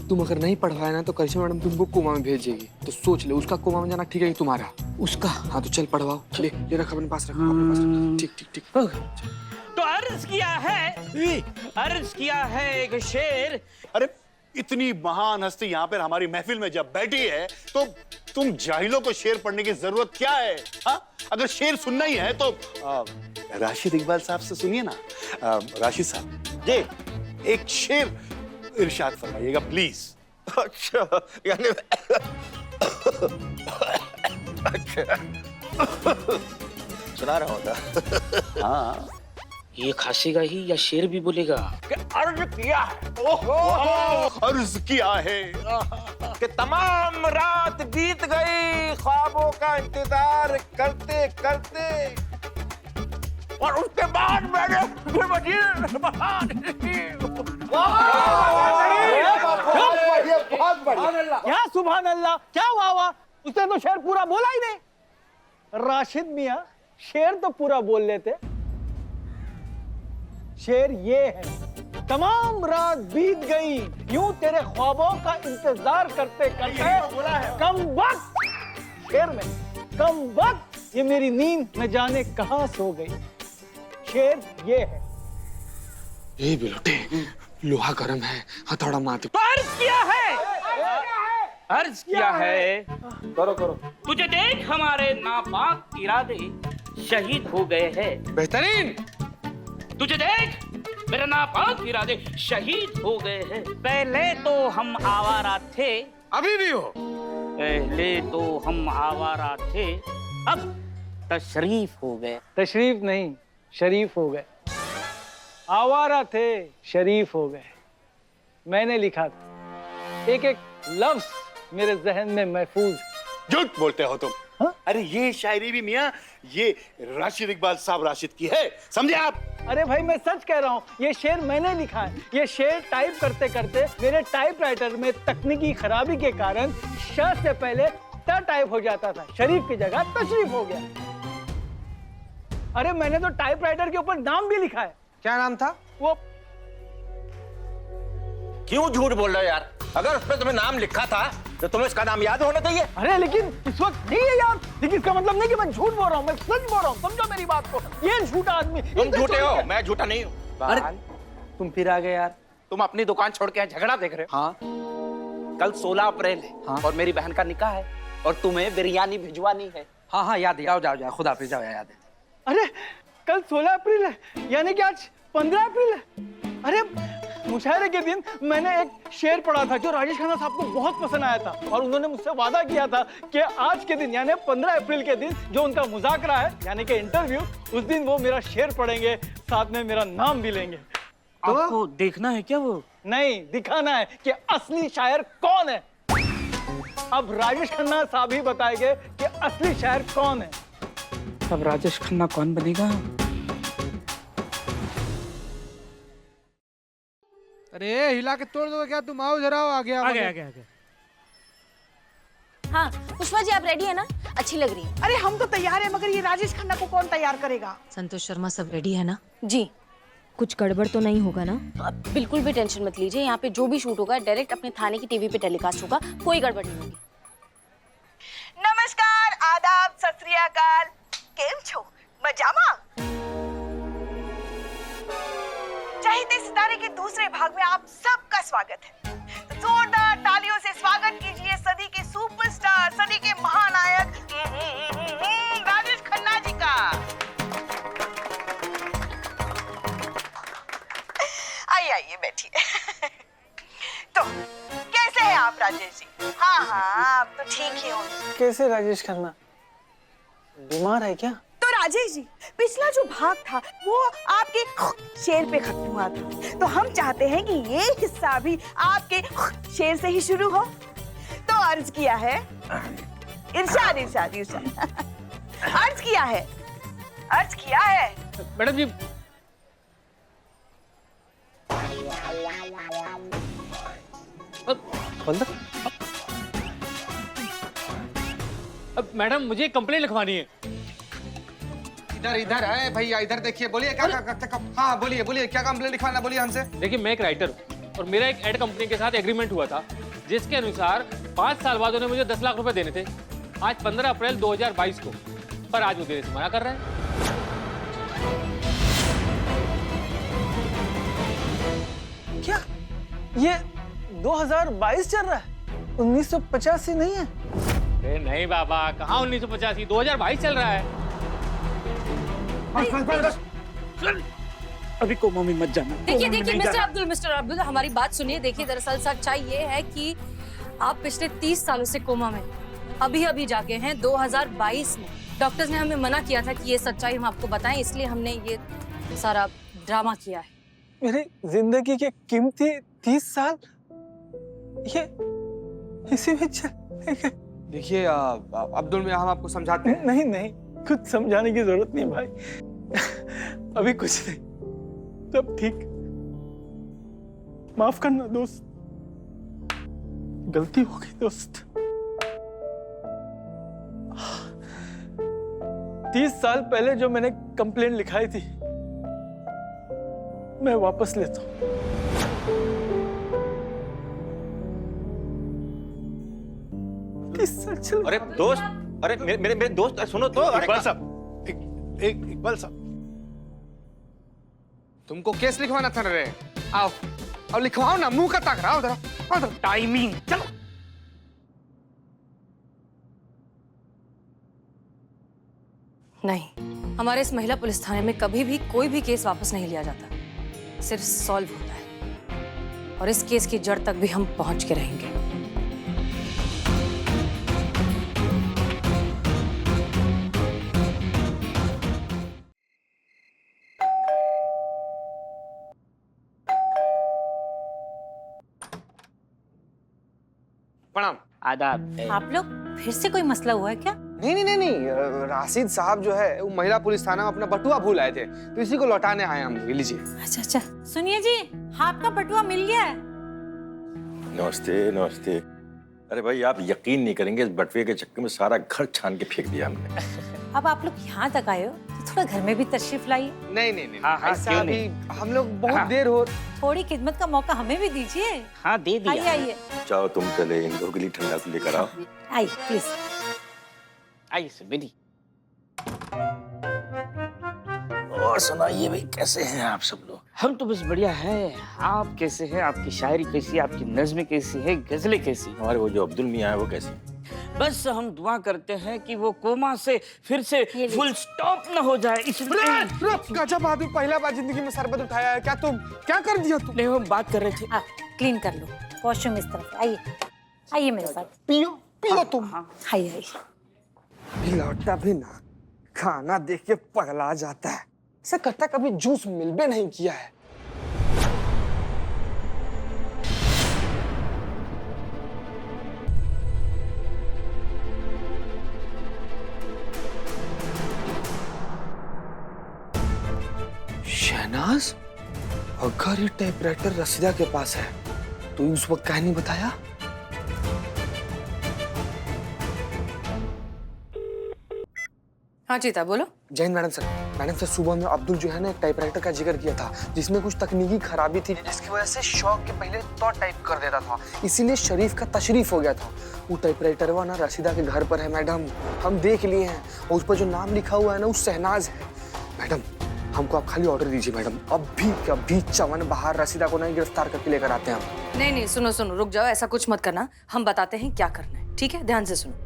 तुम अगर नहीं पढ़वाया ना तो करिश्मा मैडम तुमको कोमा में भेजेगी। तो सोच ले, उसका कोमा में जाना ठीक है कि तुम्हारा? उसका। हाँ तो चल पढ़वाओ। ले रख अपने पास, रख। ठीक। तो अर्ज किया है एक शेर। अरे इतनी महान हस्ती यहाँ पर हमारी महफिल में जब बैठी है तो तुम जाहिलों को शेर पढ़ने की जरूरत क्या है? हाँ, अगर शेर सुनना ही है तो राशिद इकबाल साहब से सुनिए ना। राशिद साहब जी, एक शेर इरशाद फरमाइएगा प्लीज। अच्छा यानी सुना रहा होता। हाँ, ये खांसेगा ही या शेर भी बोलेगा? अर्ज किया है, अर्ज किया है कि तमाम रात बीत गई ख्वाबों का इंतजार करते करते, और उसके बाद मैंने बहुत बढ़िया। क्या सुभान अल्लाह, क्या हुआ हुआ? उसने तो शेर पूरा बोला ही नहीं। राशिद मियां शेर तो पूरा बोल लेते। शेर ये है, तमाम रात बीत गई यूं तेरे ख्वाबों का इंतजार करते करते, कम वक्त शेर में कम वक्त ये मेरी नींद न जाने कहां सो गई। शेर ये है। ए बिलोटे, लोहा गर्म है, हथौड़ा मार। अर्ज किया है, अर्ज किया है। करो करो। तुझे देख हमारे नापाक इरादे शहीद हो गए हैं। बेहतरीन। तुझे देख मेरे नापाक इरादे शहीद हो गए हैं। पहले तो हम आवारा थे, अभी भी हो। पहले तो हम आवारा थे, अब तशरीफ हो गए। तशरीफ नहीं, शरीफ हो गए। आवारा थे, शरीफ हो गए। मैंने लिखा था, एक एक लफ्ज मेरे जहन में महफूज। झूठ बोलते हो तुम। हाँ? अरे ये शायरी भी मियां, ये राशिद इकबाल साहब राशिद की है, समझे आप? अरे भाई मैं सच कह रहा हूँ, ये शेर मैंने लिखा है। ये शेर टाइप करते करते मेरे टाइपराइटर में तकनीकी खराबी के कारण श से पहले त टाइप हो जाता था, शरीफ की जगह तशरीफ हो गया। अरे मैंने तो टाइपराइटर के ऊपर नाम भी लिखा है। क्या नाम था? वो क्यों झूठ बोल रहे हो यार? अगर उस पर तुम्हें नाम लिखा था तो तुम्हें इसका नाम याद होना चाहिए। अरे लेकिन इस वक्त नहीं है यार। लेकिन इसका मतलब नहीं कि मैं झूठ बोल रहा हूँ, मैं सच बोल रहा हूँ। समझो मेरी बात को। ये झूठा आदमी। तुम झूठे हो, मैं झूठा नहीं हूँ। अरे तुम फिर आ गए यार। तुम अपनी दुकान छोड़ के झगड़ा देख रहे हो? हाँ, कल 16 अप्रैल है। हाँ। और मेरी बहन का निकाह है और तुम्हें बिरयानी भिजवानी है। हाँ हाँ याद है। जाओ जाओ जाओ, खुदा हाफिज, जाओ, याद है। अरे कल 16 अप्रैल है, यानी कि आज 15 अप्रैल है। अरे मुशायरे के दिन मैंने एक शेर पढ़ा था जो राजेश खन्ना साहब को बहुत पसंद आया था, और उन्होंने मुझसे वादा किया था कि आज के दिन यानी 15 अप्रैल के दिन जो उनका मुज़ाकरा है यानी कि इंटरव्यू, उस दिन वो मेरा शेर पढ़ेंगे, साथ में मेरा नाम भी लेंगे। तो आपको देखना है क्या वो? नहीं, दिखाना है कि असली शायर कौन है। अब राजेश खन्ना साहब ही बताएंगे कि असली शायर कौन है। अब राजेश खन्ना कौन बनेगा? अरे हिला के तोड़ दो क्या तुम? आओ जरा, आ गया। हाँ पुष्पा जी, आप रेडी है ना? अच्छी लग रही है। अरे हम तो तैयार है, मगर ये राजेश खन्ना को कौन तैयार करेगा? संतोष शर्मा सब रेडी है ना? जी। कुछ गड़बड़ तो नहीं होगा ना? बिल्कुल भी टेंशन मत लीजिए, यहाँ पे जो भी शूट होगा डायरेक्ट अपने थाने की टीवी पे टेलीकास्ट होगा, कोई गड़बड़ नहीं होगी। नमस्कार, आदाब, सत श्री अकाल। केम छो? मजामा? चाहते सितारे के दूसरे भाग में आप सबका स्वागत है। तो जोरदार तालियों से स्वागत कीजिए सदी के सुपरस्टार, सदी के महानायक राजेश खन्ना जी का। आइए आइए बैठिए। तो कैसे हैं आप राजेश जी? हाँ हाँ, आप तो ठीक ही होंगे। कैसे राजेश खन्ना? बीमार है क्या? तो राजेश जी, पिछला जो भाग था वो आपके शेर पे खत्म हुआ था, तो हम चाहते हैं कि ये हिस्सा भी आपके शेर से ही शुरू हो। तो अर्ज किया है, इरशाद इरशाद इरशाद अर्ज किया है, अर्ज किया है। मैडम जी, अब मैडम मुझे कंप्लेंट लिखवानी है। इधर इधर है भैया, इधर देखिए, बोलिए क्या? हाँ बोलिए बोलिए, क्या कंप्लेंट लिखवाना, बोलिए हमसे। देखिए मैं एक राइटर हूँ और मेरा एक एड कंपनी के साथ एग्रीमेंट हुआ था, जिसके अनुसार 5 साल बाद उन्हें मुझे 10 लाख रुपए देने थे। आज 15 अप्रैल 2022 को, पर आज वो देने से मना कर रहे हैं। क्या ये 2022 चल रहा है? 1985 नहीं है? अरे नहीं बाबा, कहाँ 1985, 2022 चल रहा है। अभी कोमा में मत जाना। देखिए देखिए मिस्टर अब्दुल हमारी बात सुनिए। देखिए दरअसल सच्चाई ये है कि आप पिछले 30 सालों से कोमा में अभी अभी जागे हैं 2022 में। डॉक्टर्स ने हमें मना किया था कि ये सच्चाई हम आपको बताएं, इसलिए हमने ये सारा ड्रामा किया है। मेरी जिंदगी के कीमती 30 साल ये इसी में चले गए। देखिए अब्दुल मियां, हम आपको समझाते हैं। नहीं कुछ समझाने की जरूरत नहीं भाई, अभी कुछ नहीं, सब ठीक। माफ करना दोस्त, गलती हो गई दोस्त। 30 साल पहले जो मैंने कंप्लेंट लिखाई थी मैं वापस लेता हूं। अरे दोस्त, अरे मेरे दोस्त सुनो तो। इकबाल साहब, इकबाल साहब, तुमको केस लिखवाना था रे। आओ अब लिखवाओ ना, मुंह का ताक रहा हो। टाइमिंग, चलो। नहीं, हमारे इस महिला पुलिस थाने में कभी भी कोई भी केस वापस नहीं लिया जाता, सिर्फ सॉल्व होता है। और इस केस की जड़ तक भी हम पहुंच के रहेंगे। प्रणाम। आदाब। आप लोग फिर से कोई मसला हुआ है क्या? नहीं, राशिद साहब जो है वो महिला पुलिस थाना में अपना बटुआ भूल आए थे, तो इसी को लौटाने आए हम। लीजिए। अच्छा, सुनिए जी, आपका बटुआ मिल गया है। नमस्ते नमस्ते। अरे भाई आप यकीन नहीं करेंगे, इस बटुए के चक्कर में सारा घर छान के फेंक दिया हमने। अब आप लोग यहाँ तक आए हो तो थोड़ा घर में भी तशरीफ लाइए। नहीं, हाँ, ऐसा अभी हम लोग बहुत देर हो। थोड़ी खिदमत का मौका हमें भी दीजिए। हाँ दे दिया। आइए। जाओ तुम पहले इन लोगों के लिए ठंडा को लेकर आओ। आइए प्लीज। आइए सर, बेटी। और सुनाइए भाई, कैसे हैं आप सब लोग? हम तो बस बढ़िया हैं। आप कैसे हैं? आपकी शायरी कैसी है? आपकी नज़्में कैसी है? गजलें कैसी? हमारे वो जो अब्दुल मियां है वो कैसे? बस हम दुआ करते हैं कि वो कोमा से फिर से फुल स्टॉप न हो जाए। गजब आदमी, पहला बार जिंदगी में शरबत उठाया है। क्या कर दिया तुम? नहीं, हम बात कर रहे थे। क्लीन कर लो वॉशरूम इस तरफ। आइए मेरे साथ। पियो तुम। आइए। लौटा भी ना, खाना देख के पगला जाता है। ऐसा करता कभी जूस मिल भी नहीं किया है। शहनाज, अगर ये टाइपराइटर रसीदा के पास है तो उस वक्त क्या नहीं बताया? हाँ चीता बोलो। जैन मैडम सर, सुबह में अब्दुल जो है ना एक टाइपराइटर का जिक्र किया था जिसमें कुछ तकनीकी खराबी थी, जिसकी वजह से शौक के पहले तो टाइप कर देता था, इसीलिए शरीफ का तशरीफ हो गया था। वो टाइपराइटर ना रसीदा के घर पर है मैडम, हम देख लिए हैं। और उस पर जो नाम लिखा हुआ है ना वो शहनाज है। मैडम हमको आप खाली ऑर्डर दीजिए मैडम, अभी चवन बाहर रसीदा को नहीं गिरफ्तार करके लेकर आते हैं हम। नहीं, सुनो, रुक जाओ, ऐसा कुछ मत करना। हम बताते हैं क्या करना है, ठीक है? ध्यान से सुनो।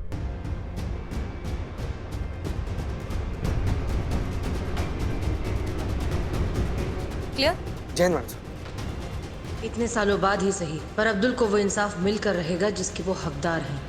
क्लियर? जैन मैडम। इतने सालों बाद ही सही, पर अब्दुल को वो इंसाफ मिलकर रहेगा जिसके वो हकदार हैं।